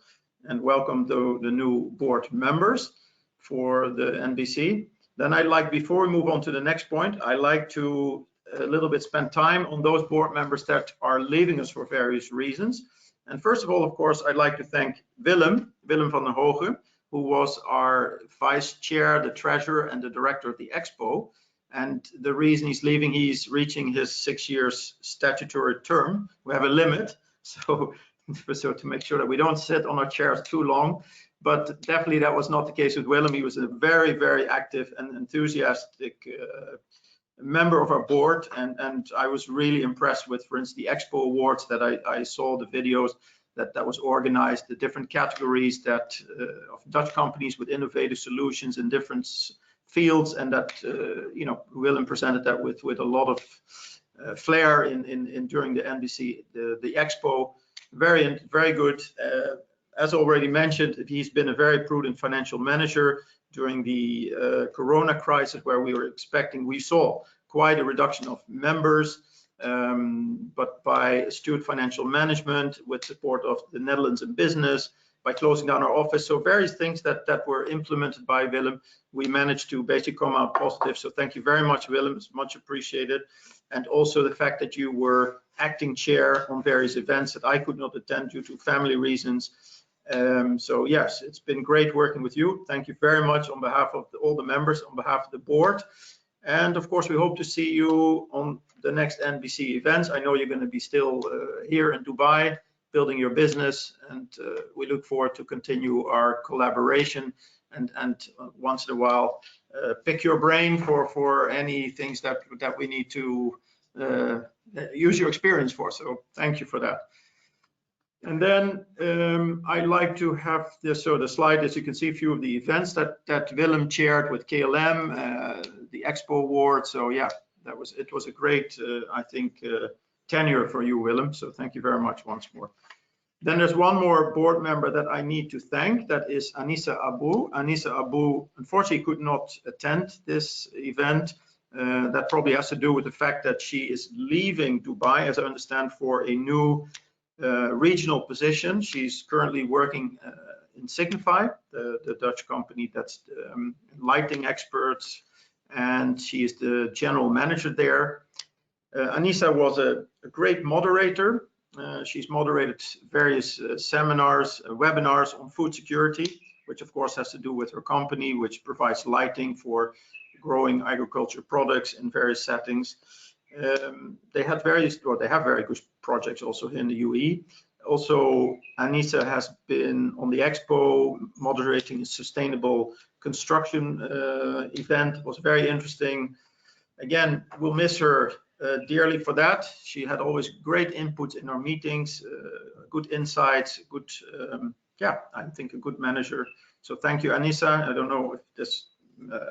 and welcome to the new board members for the NBC. Then I'd like, before we move on to the next point, I'd like to a little bit spend time on those board members that are leaving us for various reasons. And first of all, of course, I'd like to thank Willem van der Hoogen, who was our vice chair, the treasurer, and the director of the Expo. And the reason he's leaving, he's reaching his 6 years statutory term. We have a limit, so to make sure that we don't sit on our chairs too long. But definitely that was not the case with Willem. He was a very, very active and enthusiastic member of our board, and I was really impressed with, for instance, the Expo Awards that I saw, the videos that was organized, the different categories that of Dutch companies with innovative solutions in different fields, and that Willem presented that with a lot of flair in during the NBC, the Expo. Very good. As already mentioned, he's been a very prudent financial manager during the Corona crisis, where we saw quite a reduction of members, but by astute financial management, with support of the Netherlands in Business, by closing down our office, so various things that were implemented by Willem, we managed to basically come out positive. So thank you very much, Willem, it's much appreciated. And also the fact that you were acting chair on various events that I could not attend due to family reasons. So yes, it's been great working with you. Thank you very much on behalf of all the members, on behalf of the board. And of course, we hope to see you on the next NBC events. I know you're going to be still here in Dubai, building your business, and we look forward to continue our collaboration and once in a while pick your brain for any things that we need to use your experience for. So thank you for that. And then I'd like to have this, so the slide, as you can see, a few of the events that Willem chaired with KLM, the Expo Award. So yeah, it was a great, I think, tenure for you, Willem. So thank you very much once more. Then there's one more board member that I need to thank. That is Anissa Abu. Anissa Abu, unfortunately, could not attend this event. That probably has to do with the fact that she is leaving Dubai, as I understand, for a new regional position. She's currently working in Signify, the Dutch company that's lighting experts, and she is the general manager there. Anissa was a great moderator. She's moderated various seminars, webinars on food security, which of course has to do with her company, which provides lighting for growing agriculture products in various settings. They have very good projects also here in the UAE. Also, Anissa has been on the Expo moderating a sustainable construction event. It was very interesting. Again, we'll miss her dearly for that. She had always great input in our meetings, good insights, good, I think a good manager. So thank you, Anissa. I don't know if this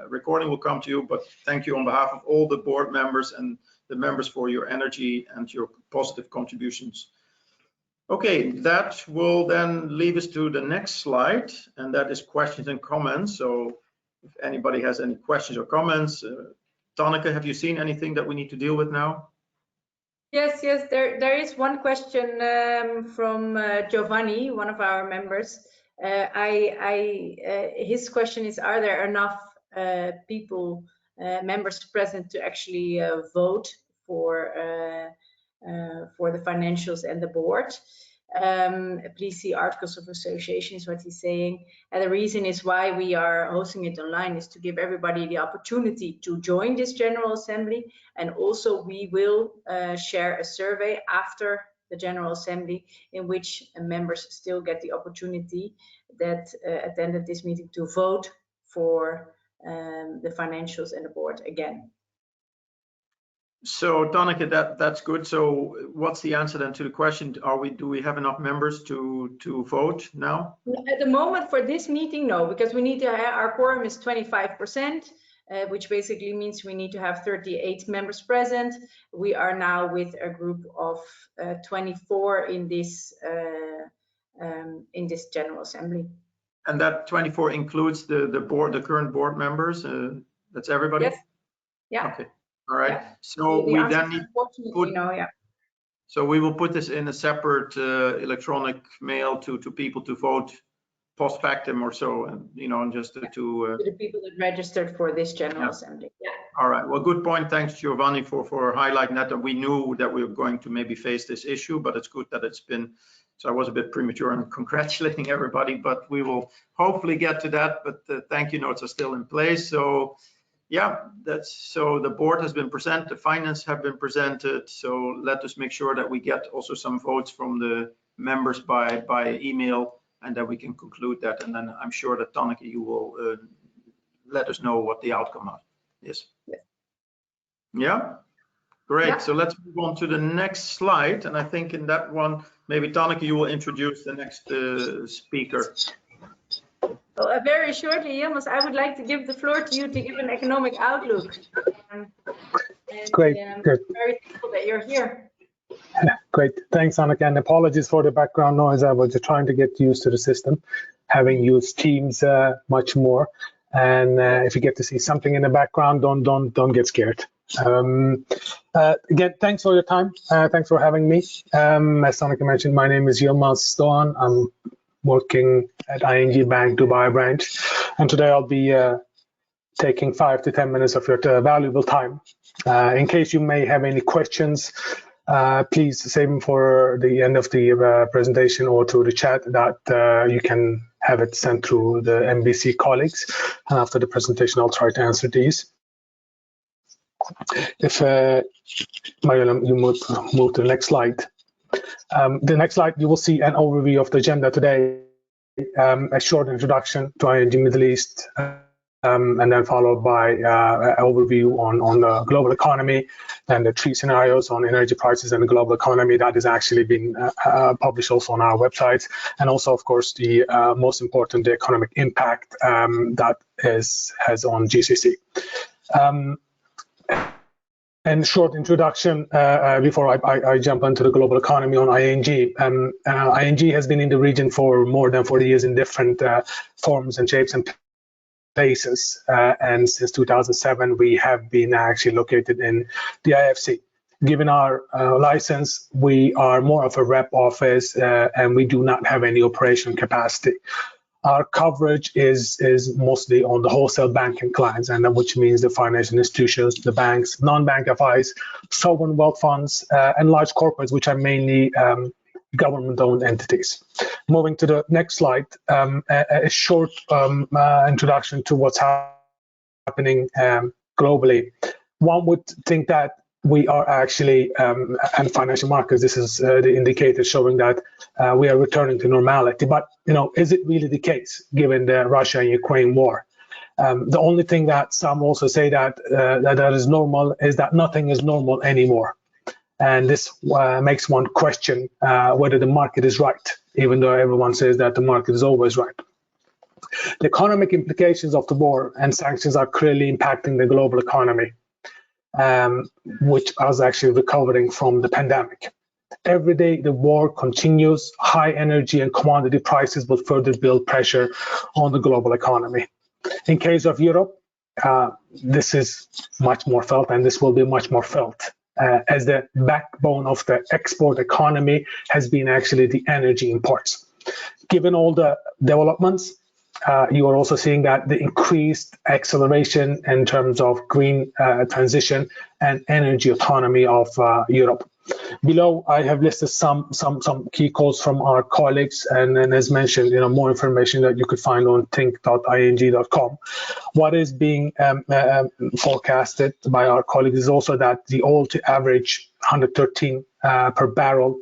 recording will come to you, but thank you on behalf of all the board members and the members for your energy and your positive contributions. Okay, that will then lead us to the next slide, and that is questions and comments. So if anybody has any questions or comments, Tanneke, have you seen anything that we need to deal with now? Yes, there is one question from Giovanni, one of our members. His question is, are there enough members present to actually vote for the financials and the board? Please see articles of association is what he's saying. And the reason is why we are hosting it online is to give everybody the opportunity to join this General Assembly. And also we will share a survey after the General Assembly in which members still get the opportunity that attended this meeting to vote for the financials and the board again. So Tanneke, that's good. So what's the answer then to the question? Do we have enough members to vote now? At the moment for this meeting, no, because we need to have, our quorum is 25%, which basically means we need to have 38 members present. We are now with a group of 24 in this General Assembly. And that 24 includes the current board members. That's everybody. Yes. Yeah. Okay. All right. Yeah. So we then need So we will put this in a separate electronic mail to people to vote post factum or so, and just to the people that registered for this General Assembly. Yeah. All right. Well, good point. Thanks, Giovanni, for highlighting that. And we knew that we were going to maybe face this issue, but it's good that it's been. So I was a bit premature in congratulating everybody, but we will hopefully get to that. But the thank you notes are still in place. So yeah, so the board has been presented, the finance have been presented. So let us make sure that we get also some votes from the members by email, and that we can conclude that. And then I'm sure that Tanneke, you will let us know what the outcome is. Yeah, great. Yeah. So let's move on to the next slide. And I think in that one, maybe Tanneke, you will introduce the next speaker. Well, very shortly, Yilmaz, I would like to give the floor to you to give an economic outlook. Great, good. Very thankful that you're here. Great, thanks, Anneke, and apologies for the background noise. I was just trying to get used to the system, having used Teams much more. And if you get to see something in the background, don't get scared. Again, thanks for your time. Thanks for having me. As Anneke mentioned, my name is Yilmaz Doğan. I'm working at ING Bank Dubai branch, and today I'll be taking 5 to 10 minutes of your valuable time. In case you may have any questions, please save them for the end of the presentation or through the chat that you can have it sent through the MBC colleagues, and after the presentation I'll try to answer these. If Mariam, you move to the next slide. The next slide, you will see an overview of the agenda today, a short introduction to ING Middle East, and then followed by an overview on the global economy and the 3 scenarios on energy prices and the global economy that is actually been published also on our website, and also, of course, the most important, the economic impact that has on GCC. And short introduction before I jump into the global economy on ING. ING has been in the region for more than 40 years in different forms and shapes and places. And since 2007, we have been actually located in the IFC. Given our license, we are more of a rep office and we do not have any operation capacity. Our coverage is mostly on the wholesale banking clients, and which means the financial institutions, the banks, non-bank FIs, sovereign wealth funds, and large corporates, which are mainly government-owned entities. Moving to the next slide, a short introduction to what's happening globally. One would think that we are actually, and financial markets, this is the indicator showing that we are returning to normality. But, is it really the case given the Russia and Ukraine war? The only thing that some also say that is normal is that nothing is normal anymore. And this makes one question whether the market is right, even though everyone says that the market is always right. The economic implications of the war and sanctions are clearly impacting the global economy, which is actually recovering from the pandemic. Every day the war continues, high energy and commodity prices will further build pressure on the global economy. In case of Europe, this is much more felt, and this will be much more felt, as the backbone of the export economy has been actually the energy imports. Given all the developments, you are also seeing that the increased acceleration in terms of green transition and energy autonomy of Europe. Below, I have listed some key quotes from our colleagues, and then as mentioned, more information that you could find on think.ing.com. What is being forecasted by our colleagues is also that the oil to average 113 per barrel,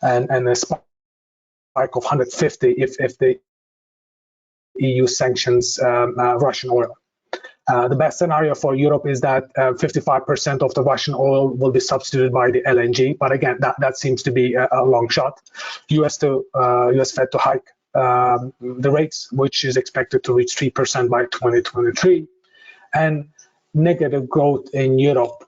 and a spike of 150 if the EU sanctions Russian oil. The best scenario for Europe is that 55% of the Russian oil will be substituted by the LNG, but again, that seems to be a long shot. US Fed to hike the rates, which is expected to reach 3% by 2023, and negative growth in Europe,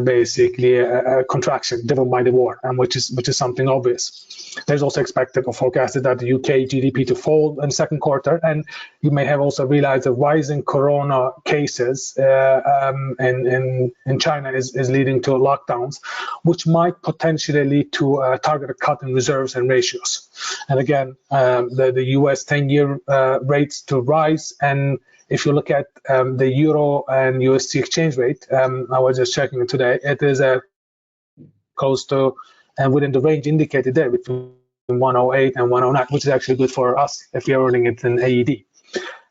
basically a contraction driven by the war, and which is something obvious. There's also expected or forecasted that the UK GDP to fall in second quarter, and you may have also realized the rising corona cases in China is leading to lockdowns, which might potentially lead to a targeted cut in reserves and ratios. And again, the US 10-year rates to rise, and if you look at the euro and USD exchange rate, I was just checking it today, it is close to and within the range indicated there between 108 and 109, which is actually good for us if you're earning it in AED.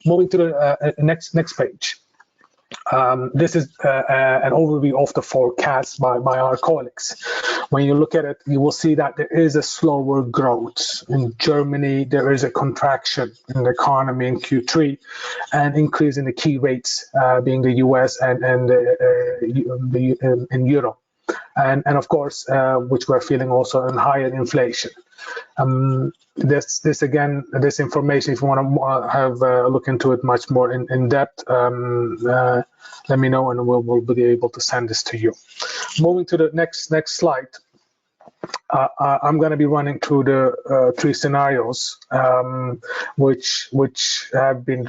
Moving to the next page. This is an overview of the forecast by our colleagues. When you look at it, you will see that there is a slower growth. In Germany, there is a contraction in the economy in Q3, and increase in the key rates, being the US and in Europe. And of course, which we're feeling also in higher inflation. This information, if you want to have a look into it much more in depth, let me know, and we'll be able to send this to you. Moving to the next slide. I'm going to be running through the three scenarios, which have been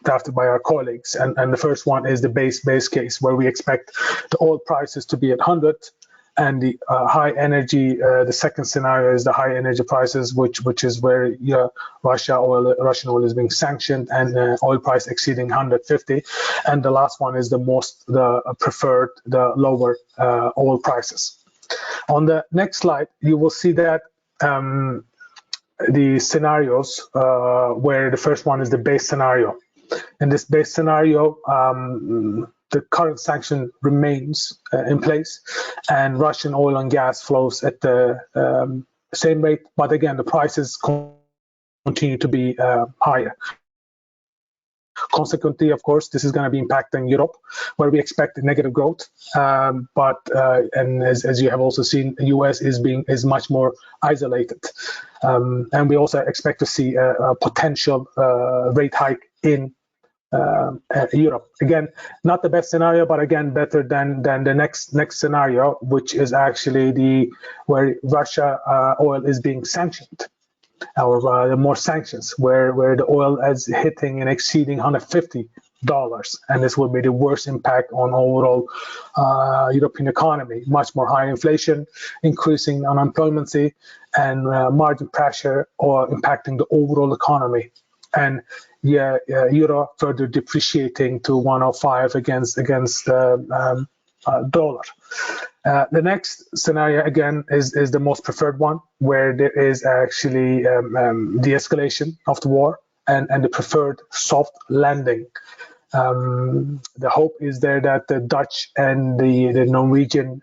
drafted by our colleagues, and the first one is the base case, where we expect the oil prices to be at 100, and the high energy. The second scenario is the high energy prices, which is where Russian oil is being sanctioned, and oil price exceeding 150, and the last one is the preferred, the lower oil prices. On the next slide, you will see that the scenarios, where the first one is the base scenario. In this base scenario, the current sanction remains in place, and Russian oil and gas flows at the same rate, but again, the prices continue to be higher. Consequently, of course, this is going to be impacting Europe, where we expect negative growth. And as you have also seen, the US is much more isolated, and we also expect to see a potential rate hike in Europe. Again, not the best scenario, but again, better than the next scenario, which is actually where Russia oil is being sanctioned. Or the more sanctions, where the oil is hitting and exceeding $150, and this will be the worst impact on overall European economy. Much more high inflation, increasing unemployment, and margin pressure, or impacting the overall economy. And euro further depreciating to 105 against dollar. The next scenario, again, is the most preferred one, where there is actually de-escalation of the war and the preferred soft landing. The hope is there that the Dutch and the Norwegian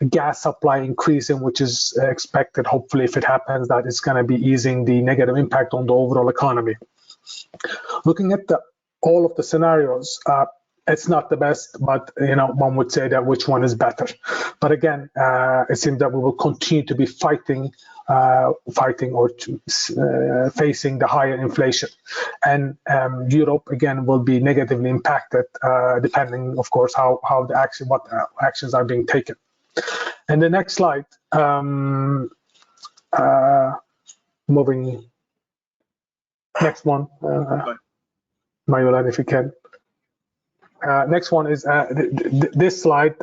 gas supply increasing, which is expected, hopefully, if it happens, that it's going to be easing the negative impact on the overall economy. Looking at all of the scenarios, it's not the best, but one would say that which one is better. But again, it seems that we will continue to be facing the higher inflation, and Europe again will be negatively impacted, depending, of course, what actions are being taken. And the next slide, moving next one, Mayolan, if you can. Next one is this slide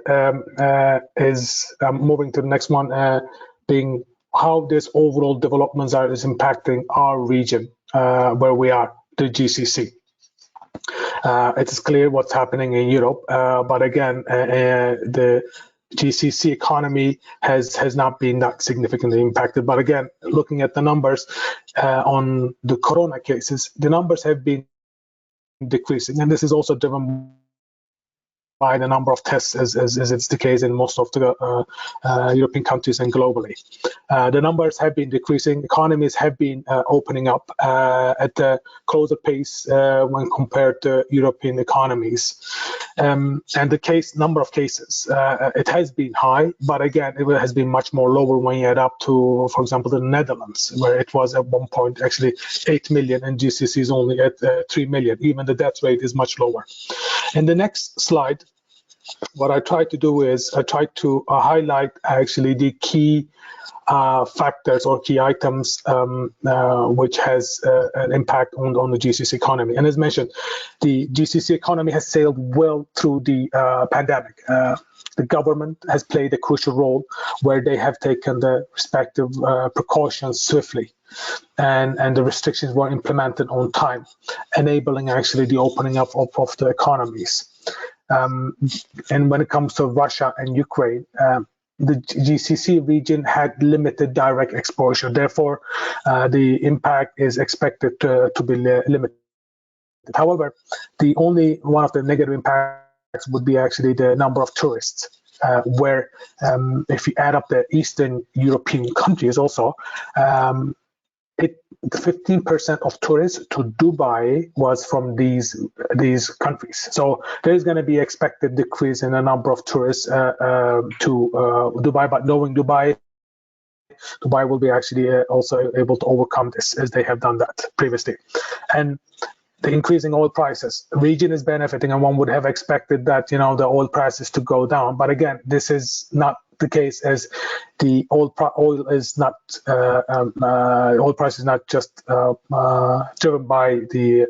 is moving to the next one, being how this overall developments is impacting our region where we are, the GCC. It is clear what's happening in Europe, but again, the GCC economy has not been that significantly impacted. But again, looking at the numbers on the corona cases, the numbers have been decreasing, and this is also driven by the number of tests, as it's the case in most of the European countries and globally. The numbers have been decreasing. Economies have been opening up at a closer pace when compared to European economies. And the number of cases, it has been high, but again, it has been much more lower when you add up to, for example, the Netherlands, where it was at one point actually 8 million, and GCC is only at 3 million. Even the death rate is much lower. In the next slide, what I try to do is I try to highlight actually the key factors or key items which has an impact on the GCC economy. And as mentioned, the GCC economy has sailed well through the pandemic. The government has played a crucial role where they have taken the respective precautions swiftly, and the restrictions were implemented on time, enabling actually the opening up of the economies. And when it comes to Russia and Ukraine, the GCC region had limited direct exposure. Therefore, the impact is expected to be limited. However, the only one of the negative impacts would be actually the number of tourists, where if you add up the Eastern European countries also, 15% of tourists to Dubai was from these countries. So there is going to be expected decrease in the number of tourists to Dubai, but knowing Dubai will be actually also able to overcome this, as they have done that previously. And the increasing oil prices, the region is benefiting, and one would have expected that the oil prices to go down. But again, this is not the case, as the oil price is not just driven by the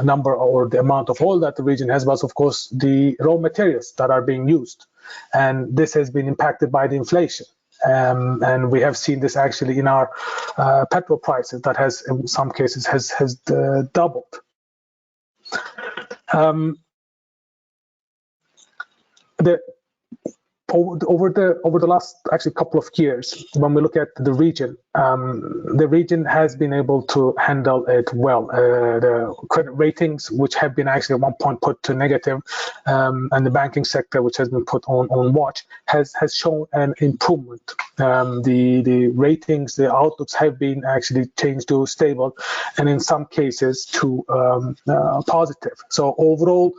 number or the amount of oil that the region has, but of course the raw materials that are being used, and this has been impacted by the inflation. And we have seen this actually in our petrol prices that has, in some cases, has doubled. Over the last actually couple of years, when we look at the region has been able to handle it well. The credit ratings, which have been actually at one point put to negative, and the banking sector, which has been put on watch, has shown an improvement. The ratings, the outlooks have been actually changed to stable, and in some cases to positive. So overall,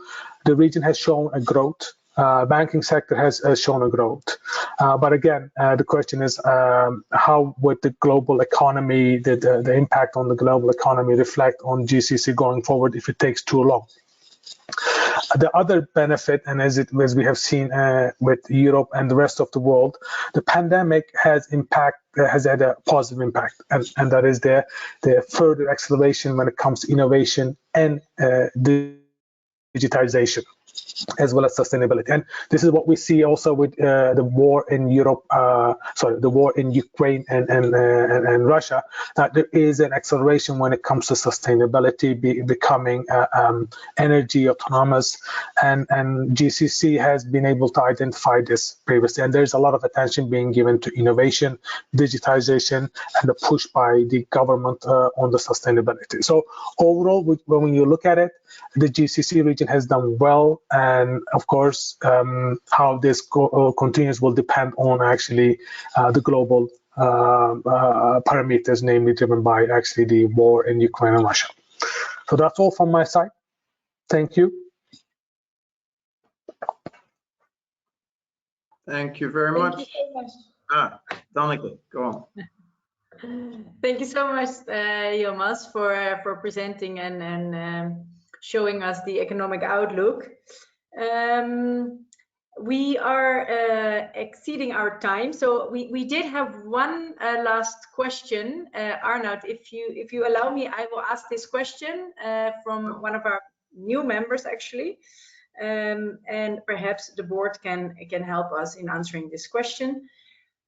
the region has shown a growth. Banking sector has shown a growth, but again, the question is how would the global economy, the impact on the global economy, reflect on GCC going forward if it takes too long? The other benefit, and as we have seen with Europe and the rest of the world, the pandemic has had a positive impact, and that is the further acceleration when it comes to innovation and digitization, as well as sustainability. And this is what we see also with the war in the war in Ukraine and Russia, that there is an acceleration when it comes to sustainability, becoming energy autonomous, and GCC has been able to identify this previously. And there's a lot of attention being given to innovation, digitization, and the push by the government on the sustainability. So overall, when you look at it, the GCC region has done well, and of course, how this continues will depend on actually the global parameters, namely driven by actually the war in Ukraine and Russia. So that's all from my side. Thank you. Thank you very Thank much. you so much. Danneke, go on. Thank you so much, Yilmaz, for presenting and showing us the economic outlook. We are exceeding our time, so we did have one last question. Arnoud, if you allow me, I will ask this question from one of our new members, actually, and perhaps the board can help us in answering this question.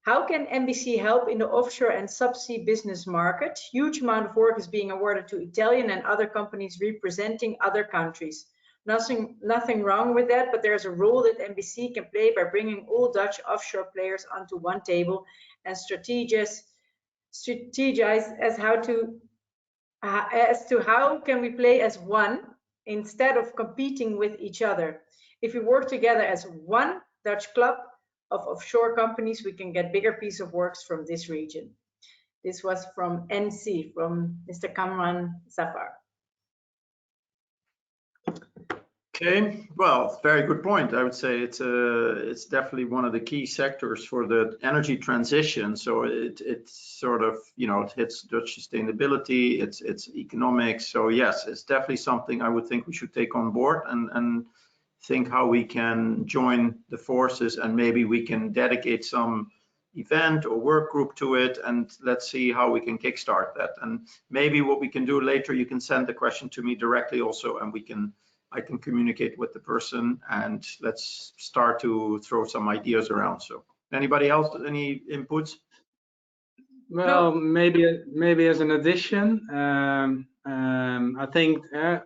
How can MBC help in the offshore and subsea business market? Huge amount of work is being awarded to Italian and other companies representing other countries. Nothing wrong with that, but there's a role that MBC can play by bringing all Dutch offshore players onto one table and strategize as to how can we play as one instead of competing with each other. If we work together as one Dutch club of offshore companies, we can get bigger piece of works from this region. This was from NC, from Mr. Kamran Zafar. Okay, well, very good point. I would say it's definitely one of the key sectors for the energy transition. So it's sort of, you know, it hits Dutch sustainability, it's economics. So yes, it's definitely something I would think we should take on board and think how we can join the forces, and maybe we can dedicate some event or work group to it, and let's see how we can kickstart that. And maybe what we can do later, you can send the question to me directly also, and I can communicate with the person, and let's start to throw some ideas around. So anybody else, any inputs? Well, maybe as an addition, I think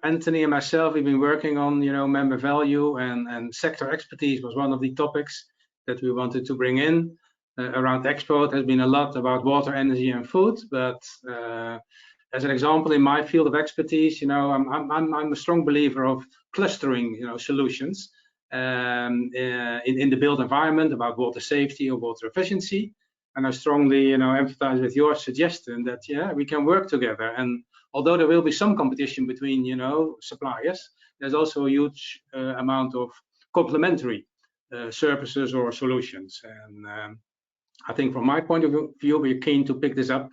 Anthony and myself, we've been working on, you know, member value and sector expertise was one of the topics that we wanted to bring in. Around Expo, it has been a lot about water, energy, and food, but as an example, in my field of expertise, you know, I'm a strong believer of clustering, you know, solutions in the built environment about water safety or water efficiency. And I strongly, you know, empathize with your suggestion that, yeah, we can work together. And although there will be some competition between, you know, suppliers, there's also a huge amount of complementary services or solutions. And I think from my point of view, we're keen to pick this up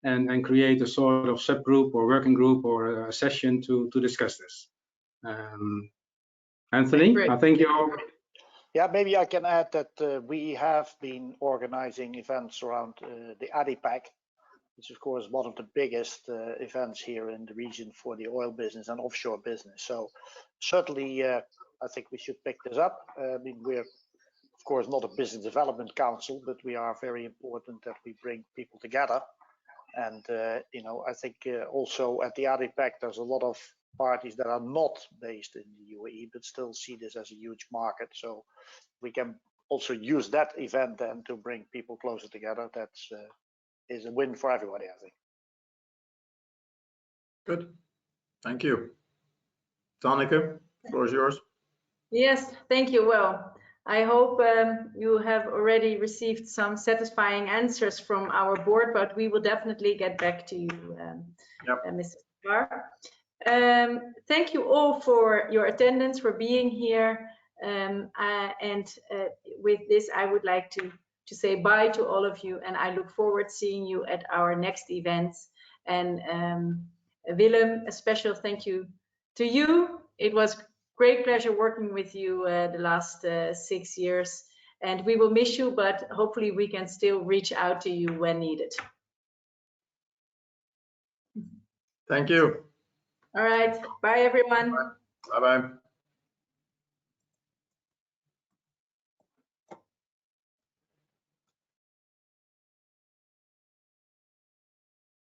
and create a sort of subgroup or working group or a session to discuss this. Anthony, Great. I think you're... Yeah, maybe I can add that we have been organizing events around the ADIPEC, which is of course one of the biggest events here in the region for the oil business and offshore business. So certainly, I think we should pick this up. I mean, we're of course not a business development council, but we are very important that we bring people together. And you know, I think also at the ADIPEC, there's a lot of parties that are not based in the UAE, but still see this as a huge market. So we can also use that event then to bring people closer together. That's is a win for everybody, I think. Good, thank you. Danneke, the floor is yours. Yes, thank you. Well, I hope you have already received some satisfying answers from our board, but we will definitely get back to you, Mr. Zafar. Thank you all for your attendance, for being here. With this, I would like to say bye to all of you, and I look forward to seeing you at our next events. And Willem, a special thank you to you. It was great pleasure working with you the last 6 years, and we will miss you, but hopefully we can still reach out to you when needed. Thank you. All right, bye everyone. Bye-bye.